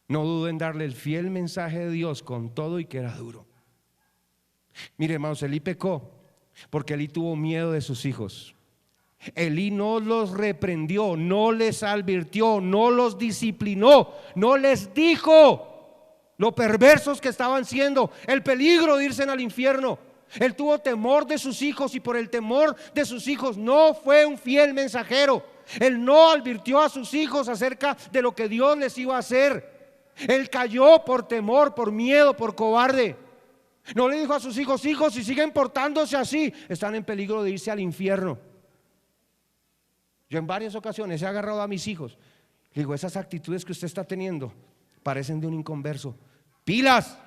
no dudó en darle el fiel mensaje de Dios con todo y que era duro. Mire, hermanos, Elí pecó porque Elí tuvo miedo de sus hijos. Elí no los reprendió, no les advirtió, no los disciplinó, no les dijo lo perversos que estaban siendo, el peligro de irse al infierno. Él tuvo temor de sus hijos, y por el temor de sus hijos no fue un fiel mensajero. Él no advirtió a sus hijos acerca de lo que Dios les iba a hacer. Él cayó por temor, por miedo, por cobarde. No le dijo a sus hijos: hijos, si siguen portándose así, están en peligro de irse al infierno. Yo en varias ocasiones he agarrado a mis hijos, le digo: esas actitudes que usted está teniendo parecen de un inconverso. Pilas.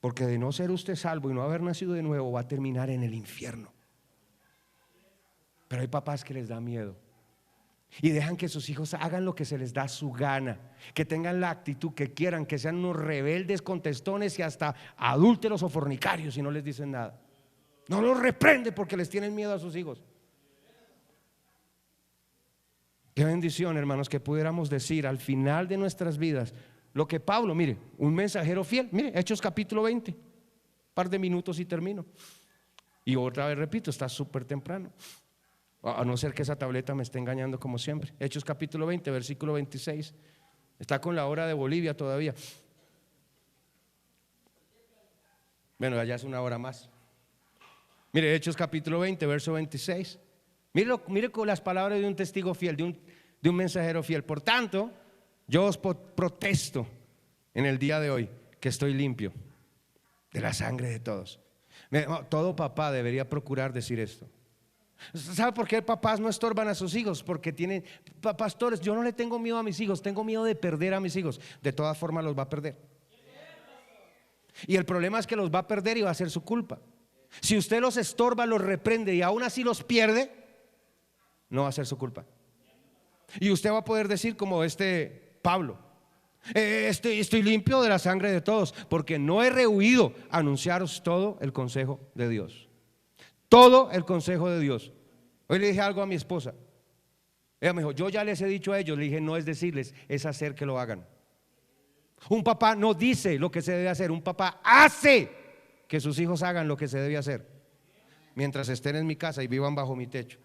Porque de no ser usted salvo y no haber nacido de nuevo, va a terminar en el infierno. Pero hay papás que les da miedo y dejan que sus hijos hagan lo que se les da su gana, que tengan la actitud que quieran, que sean unos rebeldes, contestones y hasta adúlteros o fornicarios, y no les dicen nada. No los reprende porque les tienen miedo a sus hijos. Qué bendición, hermanos, que pudiéramos decir al final de nuestras vidas lo que Pablo, mire, un mensajero fiel, mire, Hechos capítulo 20, un par de minutos y termino. Y otra vez repito, está súper temprano, a no ser que esa tableta me esté engañando como siempre. Hechos capítulo 20, versículo 26. Está con la hora de Bolivia todavía. Bueno, allá es una hora más. Mire, Hechos capítulo 20, verso 26. Mire con las palabras de un testigo fiel, de un mensajero fiel. Por tanto, yo os protesto en el día de hoy que estoy limpio de la sangre de todos. Todo papá debería procurar decir esto. ¿Sabe por qué papás no estorban a sus hijos? Porque tienen, pastores, yo no le tengo miedo a mis hijos, tengo miedo de perder a mis hijos. De todas formas los va a perder. Y el problema es que los va a perder y va a ser su culpa. Si usted los estorba, los reprende y aún así los pierde, no va a ser su culpa. Y usted va a poder decir como Pablo, estoy limpio de la sangre de todos, porque no he rehuido anunciaros todo el consejo de Dios. Todo el consejo de Dios. Hoy le dije algo a mi esposa. Ella me dijo, yo ya les he dicho a ellos. Le dije, no es decirles, es hacer que lo hagan. Un papá no dice lo que se debe hacer, un papá hace que sus hijos hagan lo que se debe hacer mientras estén en mi casa y vivan bajo mi techo.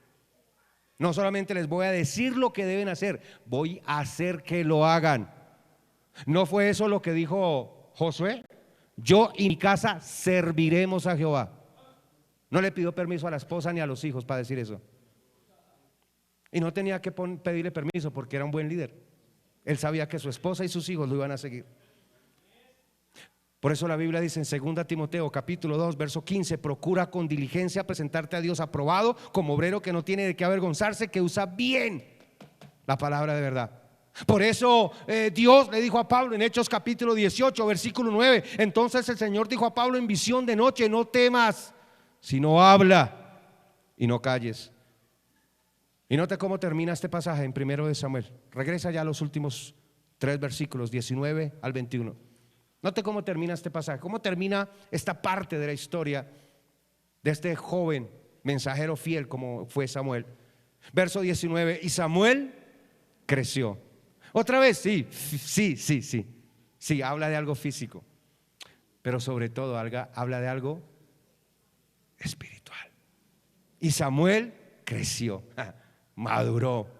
No solamente les voy a decir lo que deben hacer, voy a hacer que lo hagan. ¿No fue eso lo que dijo Josué? Yo y mi casa serviremos a Jehová. No le pidió permiso a la esposa ni a los hijos para decir eso. Y no tenía que pedirle permiso porque era un buen líder. Él sabía que su esposa y sus hijos lo iban a seguir. Por eso la Biblia dice en 2 Timoteo capítulo 2 verso 15: procura con diligencia presentarte a Dios aprobado, como obrero que no tiene de qué avergonzarse, que usa bien la palabra de verdad. Por eso Dios le dijo a Pablo en Hechos capítulo 18 versículo 9: entonces el Señor dijo a Pablo en visión de noche, no temas, sino habla y no calles. Y note cómo termina este pasaje en 1 de Samuel. Regresa ya a los últimos 3 versículos, 19 al 21. Note cómo termina este pasaje, cómo termina esta parte de la historia de este joven mensajero fiel como fue Samuel. Verso 19: y Samuel creció. Otra vez, sí, habla de algo físico, pero sobre todo habla de algo espiritual. Y Samuel creció, maduró,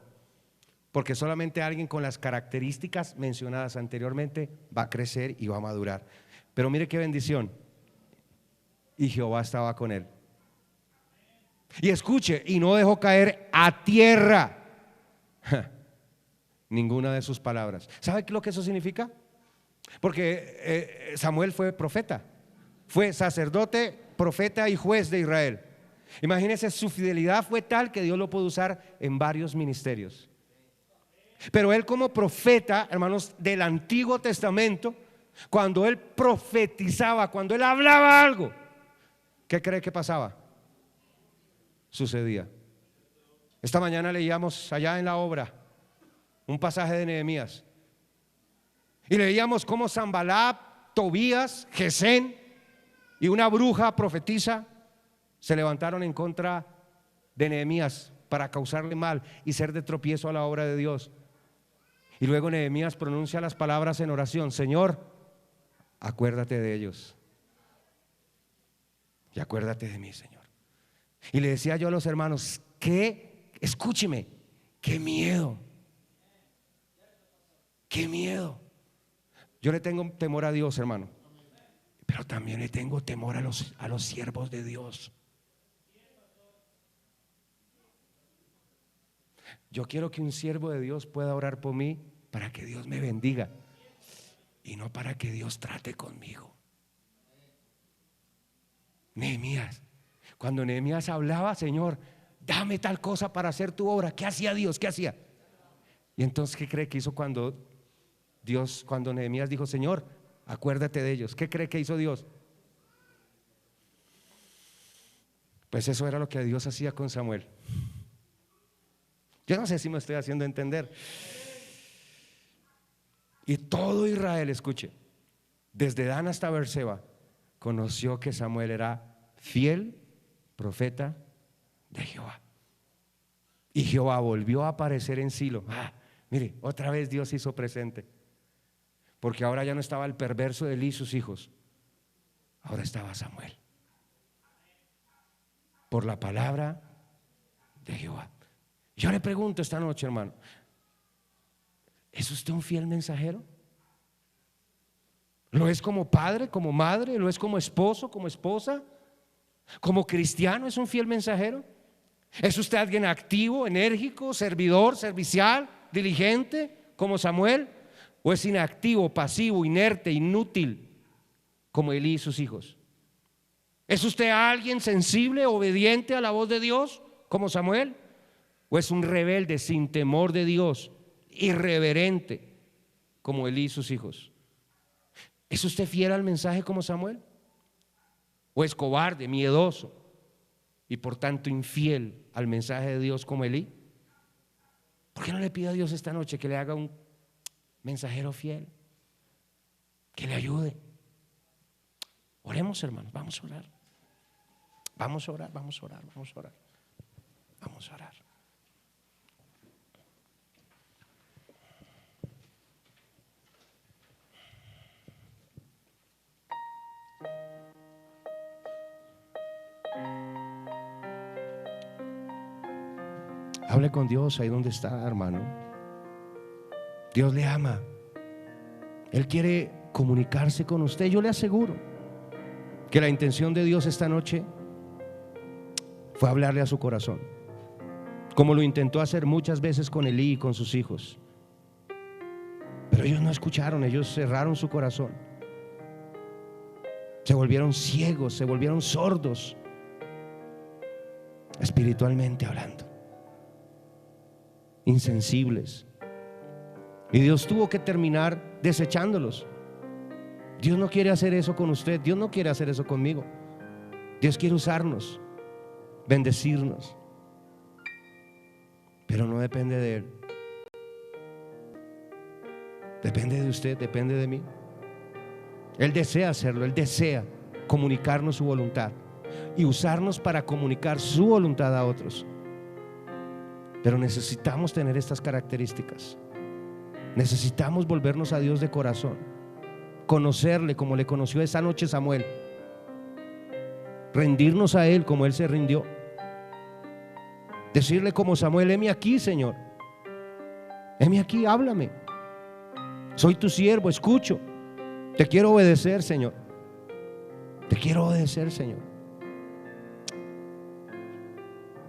porque solamente alguien con las características mencionadas anteriormente va a crecer y va a madurar. Pero mire qué bendición. Y Jehová estaba con él. Y escuche, y no dejó caer a tierra ninguna de sus palabras. ¿Sabe lo que eso significa? Porque Samuel fue profeta, fue sacerdote, profeta y juez de Israel. Imagínense, su fidelidad fue tal que Dios lo pudo usar en varios ministerios. Pero él como profeta, hermanos, del Antiguo Testamento, cuando él profetizaba, cuando él hablaba algo, ¿qué cree que pasaba? Sucedía. Esta mañana leíamos allá en la obra un pasaje de Nehemías y leíamos cómo Sanballat, Tobías, Gesén y una bruja profetisa se levantaron en contra de Nehemías para causarle mal y ser de tropiezo a la obra de Dios. Y luego Nehemías pronuncia las palabras en oración: Señor, acuérdate de ellos y acuérdate de mí, Señor. Y le decía yo a los hermanos, escúcheme, qué miedo, qué miedo. Yo le tengo temor a Dios, hermano, pero también le tengo temor a los siervos de Dios. Yo quiero que un siervo de Dios pueda orar por mí para que Dios me bendiga y no para que Dios trate conmigo. Nehemías, cuando Nehemías hablaba, Señor, dame tal cosa para hacer tu obra, ¿qué hacía Dios? ¿Qué hacía? Y entonces, ¿qué cree que hizo cuando Nehemías dijo, Señor, acuérdate de ellos? ¿Qué cree que hizo Dios? Pues eso era lo que Dios hacía con Samuel. Yo no sé si me estoy haciendo entender. Y todo Israel, escuche, desde Dan hasta Beerseba, conoció que Samuel era fiel profeta de Jehová. Y Jehová volvió a aparecer en Silo. Mire, otra vez Dios se hizo presente. Porque ahora ya no estaba el perverso de Elí y sus hijos. Ahora estaba Samuel. Por la palabra de Jehová. Yo le pregunto esta noche, hermano, ¿es usted un fiel mensajero? ¿Lo es como padre, como madre? ¿Lo es como esposo, como esposa? ¿Como cristiano es un fiel mensajero? ¿Es usted alguien activo, enérgico, servidor, servicial, diligente, como Samuel? ¿O es inactivo, pasivo, inerte, inútil, como Elí y sus hijos? ¿Es usted alguien sensible, obediente a la voz de Dios, como Samuel? ¿O es un rebelde sin temor de Dios, irreverente, como Elí y sus hijos? ¿Es usted fiel al mensaje como Samuel? ¿O es cobarde, miedoso y por tanto infiel al mensaje de Dios como Elí? ¿Por qué no le pide a Dios esta noche que le haga un mensajero fiel, que le ayude? Oremos, hermanos, vamos a orar. Vamos a orar, vamos a orar, vamos a orar. Vamos a orar. Hable con Dios ahí donde está, hermano. Dios le ama. Él quiere comunicarse con usted. Yo le aseguro que la intención de Dios esta noche fue hablarle a su corazón, como lo intentó hacer muchas veces con Elí y con sus hijos. Pero ellos no escucharon, ellos cerraron su corazón. Se volvieron ciegos, se volvieron sordos, espiritualmente hablando, insensibles. Y Dios tuvo que terminar desechándolos. Dios no quiere hacer eso con usted, Dios no quiere hacer eso conmigo. Dios quiere usarnos, bendecirnos, pero no depende de Él. Depende de usted, depende de mí. Él desea hacerlo, Él desea comunicarnos su voluntad y usarnos para comunicar su voluntad a otros. Pero necesitamos tener estas características. Necesitamos volvernos a Dios de corazón, conocerle como le conoció esa noche Samuel, rendirnos a Él como Él se rindió, decirle como Samuel: heme aquí, Señor, heme aquí, háblame, soy tu siervo, escucho, te quiero obedecer, Señor, te quiero obedecer, Señor.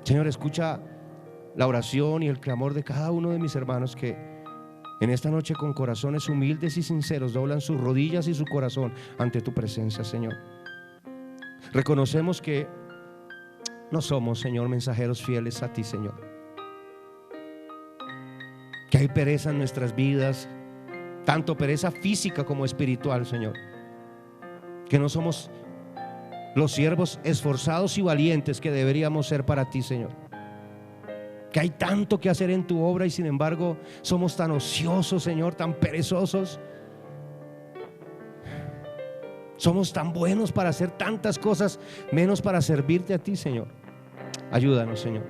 Señor, escucha la oración y el clamor de cada uno de mis hermanos que en esta noche con corazones humildes y sinceros doblan sus rodillas y su corazón ante tu presencia, Señor. Reconocemos que no somos, Señor, mensajeros fieles a ti, Señor. Que hay pereza en nuestras vidas, tanto pereza física como espiritual, Señor. Que no somos los siervos esforzados y valientes que deberíamos ser para ti, Señor. Que hay tanto que hacer en tu obra y sin embargo somos tan ociosos, Señor, tan perezosos. Somos tan buenos para hacer tantas cosas, menos para servirte a ti, Señor. Ayúdanos, Señor.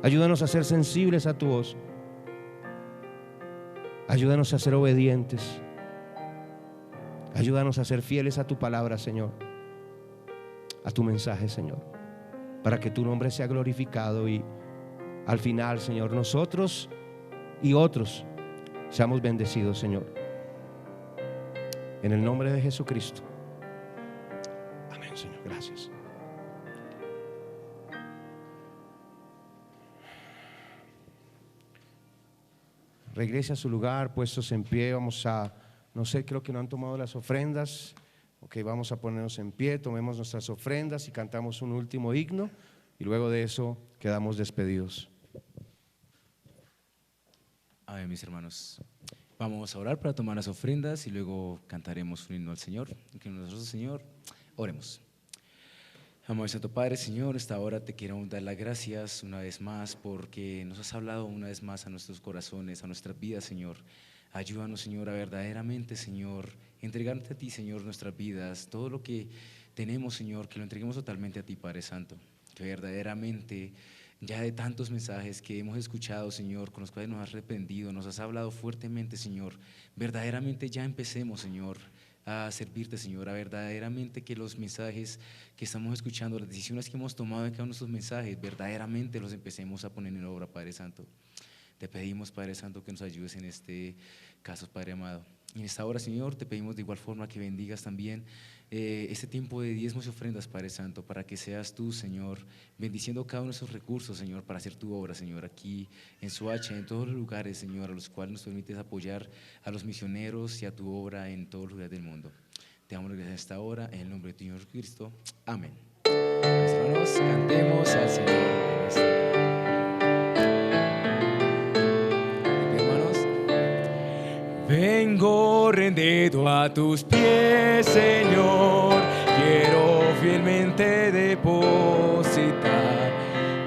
Ayúdanos a ser sensibles a tu voz. Ayúdanos a ser obedientes. Ayúdanos a ser fieles a tu palabra, Señor, a tu mensaje, Señor, para que tu nombre sea glorificado y al final, Señor, nosotros y otros seamos bendecidos, Señor. En el nombre de Jesucristo. Amén, Señor. Gracias. Regrese a su lugar, puestos en pie. Vamos a, no sé, creo que no han tomado las ofrendas. Ok, vamos a ponernos en pie, tomemos nuestras ofrendas y cantamos un último himno. Y luego de eso quedamos despedidos. A ver, mis hermanos, vamos a orar para tomar las ofrendas y luego cantaremos un himno al Señor. Que nosotros, Señor, oremos. Amado y Santo Padre, Señor, esta hora te quiero dar las gracias una vez más porque nos has hablado una vez más a nuestros corazones, a nuestras vidas, Señor. Ayúdanos, Señor, a verdaderamente, Señor, entregarte a ti, Señor, nuestras vidas, todo lo que tenemos, Señor, que lo entreguemos totalmente a ti, Padre Santo. Que verdaderamente, ya de tantos mensajes que hemos escuchado, Señor, con los cuales nos has reprendido, nos has hablado fuertemente, Señor, verdaderamente ya empecemos, Señor, a servirte, Señor, a verdaderamente que los mensajes que estamos escuchando, las decisiones que hemos tomado en cada uno de estos mensajes, verdaderamente los empecemos a poner en obra, Padre Santo. Te pedimos, Padre Santo, que nos ayudes en este caso, Padre amado. Y en esta hora, Señor, te pedimos de igual forma que bendigas también este tiempo de diezmos y ofrendas, Padre Santo, para que seas tú, Señor, bendiciendo cada uno de esos recursos, Señor, para hacer tu obra, Señor, aquí en Soacha, en todos los lugares, Señor, a los cuales nos permites apoyar a los misioneros y a tu obra en todos los lugares del mundo. Te damos gracias a esta hora, en el nombre de tu Señor Cristo. Amén. Mis hermanos, cantemos al Señor en esta hora. Vengo rendido a tus pies, Señor, quiero fielmente depositar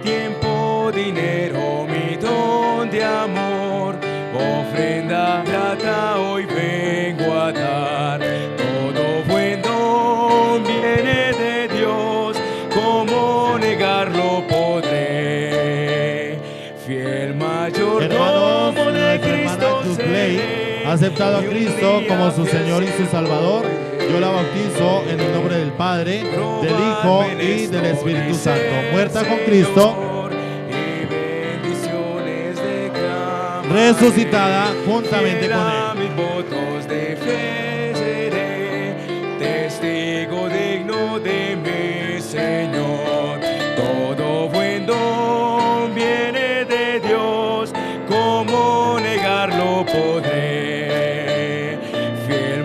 tiempo, dinero, mi don de amor, ofrenda grata hoy vengo a dar. Todo buen don viene de Dios, ¿cómo negarlo podré? Fiel mayordomo de Cristo seré. Ha aceptado a Cristo como su Señor y su Salvador. Yo la bautizo en el nombre del Padre, del Hijo y del Espíritu Santo. Muerta con Cristo, resucitada juntamente con Él. Mis votos de fe seré, testigo digno de mi Señor. Todo buen don viene de Dios, ¿cómo negarlo podré?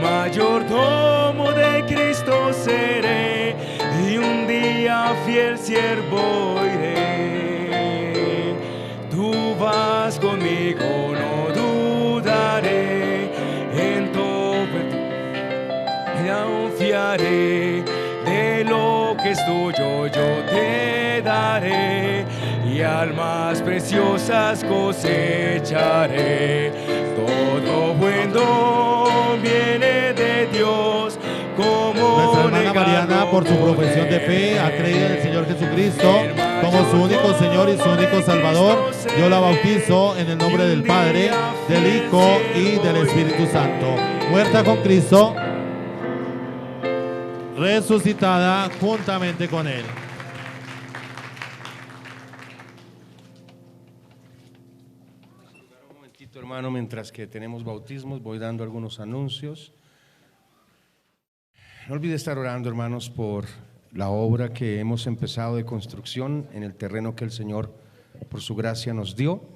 Mayordomo de Cristo seré y un día fiel siervo iré. Tú vas conmigo, no dudaré, en todo confiaré. De lo que es tuyo yo te daré y almas preciosas cosecharé. Todo buen don viene de Dios, como nuestra hermana Mariana, por su profesión de fe, ha creído en el Señor Jesucristo como su único Señor y su único Salvador. Yo la bautizo en el nombre del Padre, del Hijo y del Espíritu Santo. Muerta con Cristo, resucitada juntamente con Él. Un momentito, hermano, mientras que tenemos bautismos, voy dando algunos anuncios. No olvide estar orando, hermanos, por la obra que hemos empezado de construcción en el terreno que el Señor, por su gracia, nos dio.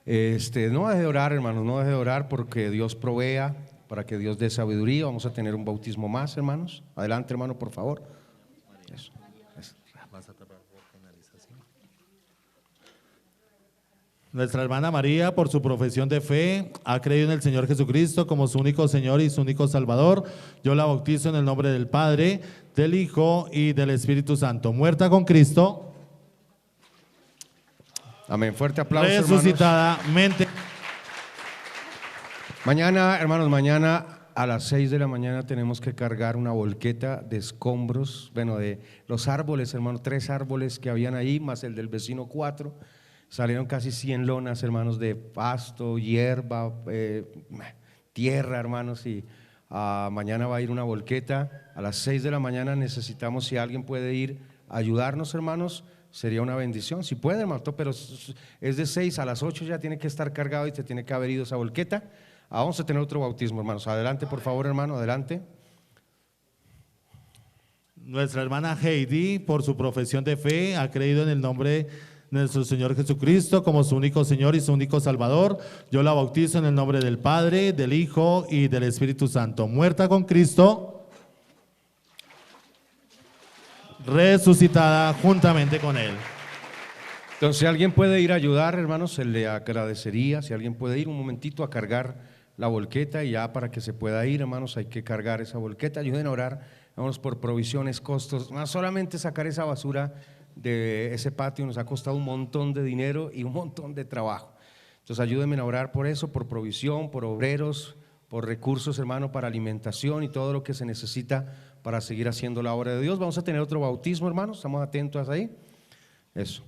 No deje de orar, hermanos, no deje de orar porque Dios provea, para que Dios dé sabiduría. Vamos a tener un bautismo más, hermanos. Adelante, hermano, por favor. Eso. Nuestra hermana María, por su profesión de fe, ha creído en el Señor Jesucristo como su único Señor y su único Salvador. Yo la bautizo en el nombre del Padre, del Hijo y del Espíritu Santo. Muerta con Cristo, Amén. Fuerte aplauso, resucitada mente. Mañana, hermanos, mañana a las 6 de la mañana tenemos que cargar una volqueta de escombros, bueno, de los árboles, hermanos, 3 árboles que habían ahí, más el del vecino 4. Salieron casi 100 lonas, hermanos, de pasto, hierba, tierra, hermanos, y mañana va a ir una volqueta. A las 6 de la mañana necesitamos, si alguien puede ir a ayudarnos, hermanos, sería una bendición. Si puede, hermano, pero es de 6 a las 8 ya tiene que estar cargado y te tiene que haber ido esa volqueta. Vamos a tener otro bautismo, hermanos. Adelante, por favor, hermano, adelante. Nuestra hermana Heidi, por su profesión de fe, ha creído en el nombre de nuestro Señor Jesucristo como su único Señor y su único Salvador. Yo la bautizo en el nombre del Padre, del Hijo y del Espíritu Santo. Muerta con Cristo, resucitada juntamente con Él. Entonces, si alguien puede ir a ayudar, hermanos, se le agradecería. Si alguien puede ir un momentito a cargar la volqueta, y ya para que se pueda ir, hermanos, hay que cargar esa volqueta. Ayuden a orar vamos por provisiones, costos, más solamente sacar esa basura de ese patio nos ha costado un montón de dinero y un montón de trabajo. Entonces ayúdenme a orar por eso, por provisión, por obreros, por recursos, hermano, para alimentación y todo lo que se necesita para seguir haciendo la obra de Dios. Vamos a tener otro bautismo, hermanos, estamos atentos ahí. Eso.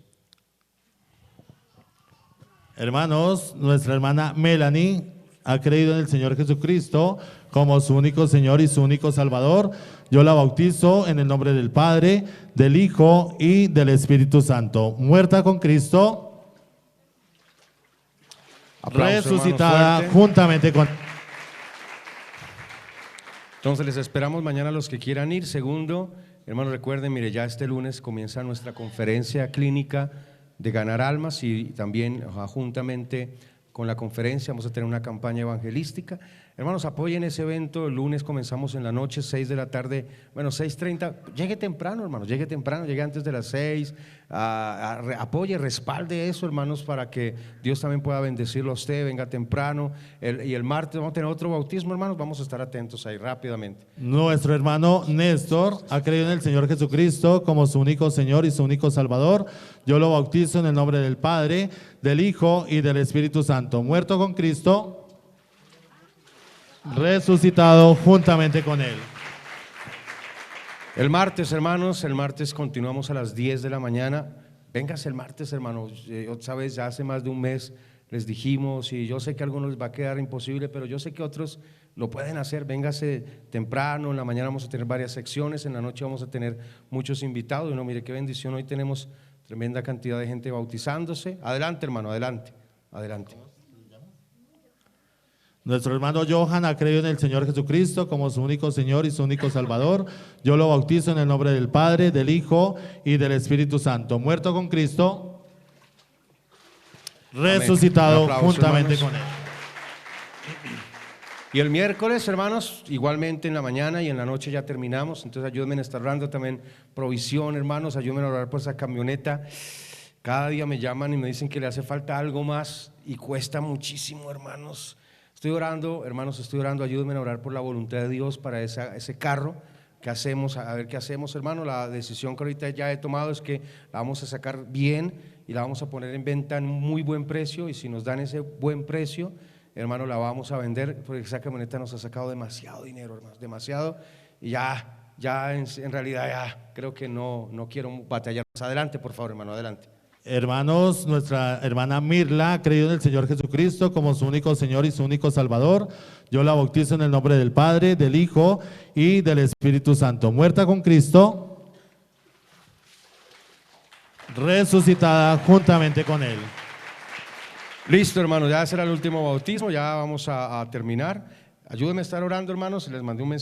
Hermanos, nuestra hermana Melanie ha creído en el Señor Jesucristo como su único Señor y su único Salvador. Yo la bautizo en el nombre del Padre, del Hijo y del Espíritu Santo. Muerta con Cristo, Aplauso, resucitada hermano, juntamente con... Entonces les esperamos mañana a los que quieran ir. Segundo, hermanos, recuerden, mire, ya este lunes comienza nuestra conferencia clínica de ganar almas y también juntamente con la conferencia vamos a tener una campaña evangelística. Hermanos, apoyen ese evento. El lunes comenzamos en la noche, 6 de la tarde, bueno, 6:30. Llegue temprano, hermanos, llegue temprano, llegue antes de las 6. Apoye, respalde eso, hermanos, para que Dios también pueda bendecirlo a usted. Venga temprano. Y el martes vamos a tener otro bautismo, hermanos. Vamos a estar atentos ahí rápidamente. Nuestro hermano Néstor ha creído en el Señor Jesucristo como su único Señor y su único Salvador. Yo lo bautizo en el nombre del Padre, del Hijo y del Espíritu Santo. Muerto con Cristo, resucitado juntamente con Él. El martes, hermanos, el martes continuamos a las 10 de la mañana. Véngase el martes, hermanos. Otra vez, ya hace más de un mes les dijimos, y yo sé que a algunos les va a quedar imposible, pero yo sé que otros lo pueden hacer. Véngase temprano, en la mañana vamos a tener varias secciones, en la noche vamos a tener muchos invitados. Y no, mire qué bendición, hoy tenemos tremenda cantidad de gente bautizándose. Adelante, hermano, adelante, adelante. Nuestro hermano Johan ha creído en el Señor Jesucristo como su único Señor y su único Salvador. Yo lo bautizo en el nombre del Padre, del Hijo y del Espíritu Santo. Muerto con Cristo, resucitado aplauso, juntamente hermanos, con Él. Y el miércoles, hermanos, igualmente en la mañana y en la noche ya terminamos. Entonces ayúdenme a estar orando también provisión, hermanos, ayúdenme a orar por esa camioneta. Cada día me llaman y me dicen que le hace falta algo más y cuesta muchísimo, hermanos. Estoy orando, hermanos, estoy orando, ayúdenme a orar por la voluntad de Dios para ese carro. ¿Qué hacemos? A ver qué hacemos, hermano. La decisión que ahorita ya he tomado es que la vamos a sacar bien y la vamos a poner en venta en un muy buen precio, y si nos dan ese buen precio, hermano, la vamos a vender, porque esa camioneta nos ha sacado demasiado dinero, hermanos, demasiado, y ya en realidad ya creo que no quiero batallar más. Adelante, por favor, hermano, adelante. Hermanos, nuestra hermana Mirla ha creído en el Señor Jesucristo como su único Señor y su único Salvador. Yo la bautizo en el nombre del Padre, del Hijo y del Espíritu Santo. Muerta con Cristo, resucitada juntamente con Él. Listo, hermanos, ya será el último bautismo, ya vamos a terminar. Ayúdenme a estar orando, hermanos. Les mandé un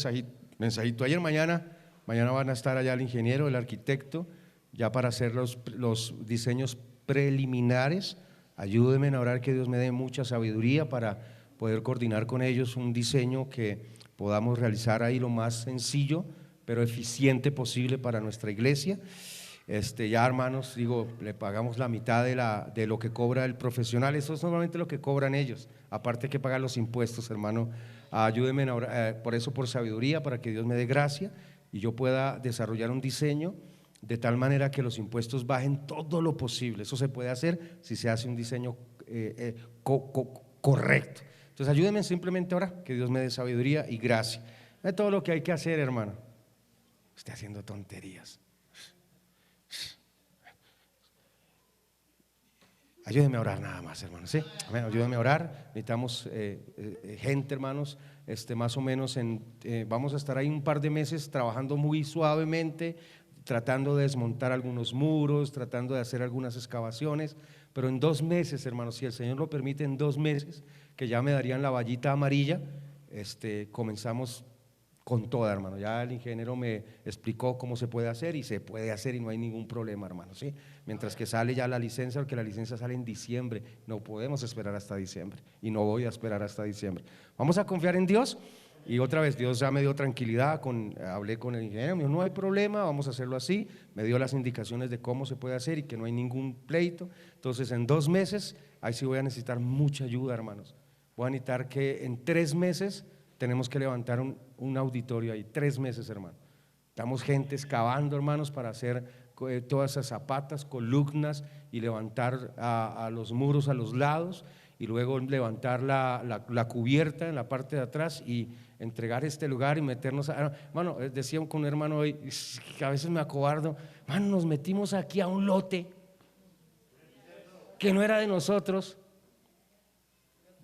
mensajito ayer. Mañana van a estar allá el ingeniero, el arquitecto, ya para hacer los diseños preliminares. Ayúdenme a orar que Dios me dé mucha sabiduría para poder coordinar con ellos un diseño que podamos realizar ahí lo más sencillo pero eficiente posible para nuestra iglesia. Ya, hermanos, digo, le pagamos la mitad de lo que cobra el profesional. Eso es normalmente lo que cobran ellos, aparte que pagar los impuestos, hermano. Ayúdenme a orar, por eso, por sabiduría, para que Dios me dé gracia y yo pueda desarrollar un diseño de tal manera que los impuestos bajen todo lo posible. Eso se puede hacer si se hace un diseño correcto. Entonces ayúdenme simplemente ahora, que Dios me dé sabiduría y gracia. Es todo lo que hay que hacer, hermano. Estoy haciendo tonterías. Ayúdenme a orar nada más, hermanos, ¿sí? Amén. Ayúdenme a orar. Necesitamos gente, hermanos, más o menos vamos a estar ahí un par de meses trabajando muy suavemente, tratando de desmontar algunos muros, tratando de hacer algunas excavaciones, pero en 2 meses, hermanos, si el Señor lo permite, en 2 meses, que ya me darían la vallita amarilla, comenzamos con toda, hermano. Ya el ingeniero me explicó cómo se puede hacer y se puede hacer y no hay ningún problema, hermano, ¿sí? Mientras que sale ya la licencia, porque la licencia sale en diciembre, no podemos esperar hasta diciembre y no voy a esperar hasta diciembre. Vamos a confiar en Dios. Y otra vez, Dios ya me dio tranquilidad, hablé con el ingeniero, me dijo, no hay problema, vamos a hacerlo así, me dio las indicaciones de cómo se puede hacer y que no hay ningún pleito. Entonces en 2 meses, ahí sí voy a necesitar mucha ayuda, hermanos. Voy a necesitar que en 3 meses tenemos que levantar un auditorio ahí, 3 meses, hermano. Necesitamos gente excavando, hermanos, para hacer todas esas zapatas, columnas y levantar a los muros a los lados y luego levantar la cubierta en la parte de atrás y entregar este lugar y meternos hermano, decía con un hermano hoy que a veces me acobardo, hermano, nos metimos aquí a un lote que no era de nosotros,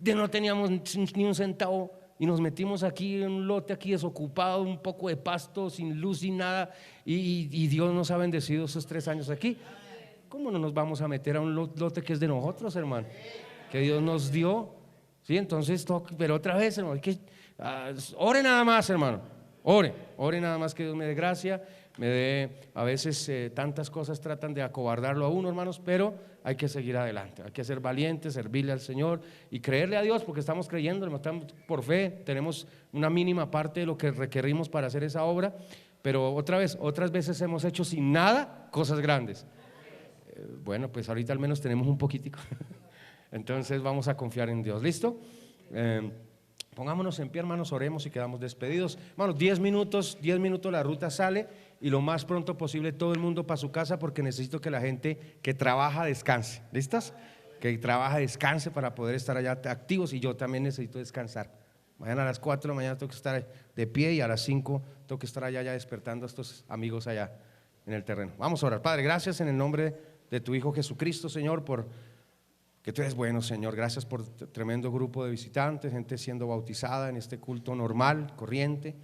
no teníamos ni un centavo y nos metimos aquí en un lote aquí desocupado, un poco de pasto, sin luz y nada, y Dios nos ha bendecido esos 3 años aquí. ¿Cómo no nos vamos a meter a un lote que es de nosotros, hermano? Que Dios nos dio, ¿sí? Entonces, pero otra vez, hermano, ore nada más, hermano, ore nada más que Dios me dé gracia, me dé, a veces tantas cosas tratan de acobardarlo a uno, hermanos, pero hay que seguir adelante, hay que ser valientes, servirle al Señor y creerle a Dios, porque estamos creyendo, hermano, estamos por fe, tenemos una mínima parte de lo que requerimos para hacer esa obra, pero otras veces hemos hecho sin nada cosas grandes. Bueno, pues ahorita al menos tenemos un poquitico. Entonces vamos a confiar en Dios. ¿Listo? Pongámonos en pie, hermanos, oremos y quedamos despedidos. Hermanos, 10 minutos la ruta sale y lo más pronto posible todo el mundo para su casa, porque necesito que la gente que trabaja descanse. ¿Listas? Que trabaja descanse para poder estar allá activos, y yo también necesito descansar. Mañana a las 4 de la mañana tengo que estar de pie y a las 5 tengo que estar allá ya despertando a estos amigos allá en el terreno. Vamos a orar. Padre, gracias en el nombre de tu Hijo Jesucristo, Señor, por que tú eres bueno, Señor. Gracias por tremendo grupo de visitantes, gente siendo bautizada en este culto normal, corriente.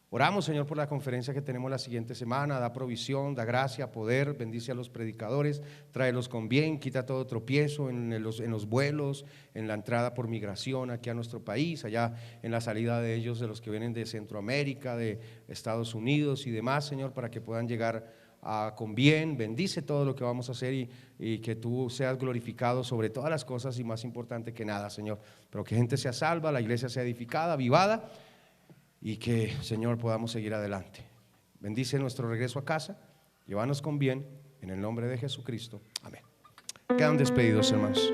Oramos, Señor, por la conferencia que tenemos la siguiente semana. Da provisión, da gracia, poder, bendice a los predicadores, tráelos con bien, quita todo tropiezo en los vuelos, en la entrada por migración aquí a nuestro país, allá en la salida de ellos, de los que vienen de Centroamérica, de Estados Unidos y demás, Señor, para que puedan llegar con bien. Bendice todo lo que vamos a hacer y que tú seas glorificado sobre todas las cosas, y más importante que nada, Señor, pero que gente sea salva, la iglesia sea edificada, avivada, y que, Señor, podamos seguir adelante. Bendice nuestro regreso a casa, llévanos con bien, en el nombre de Jesucristo, amén. Quedan despedidos, hermanos.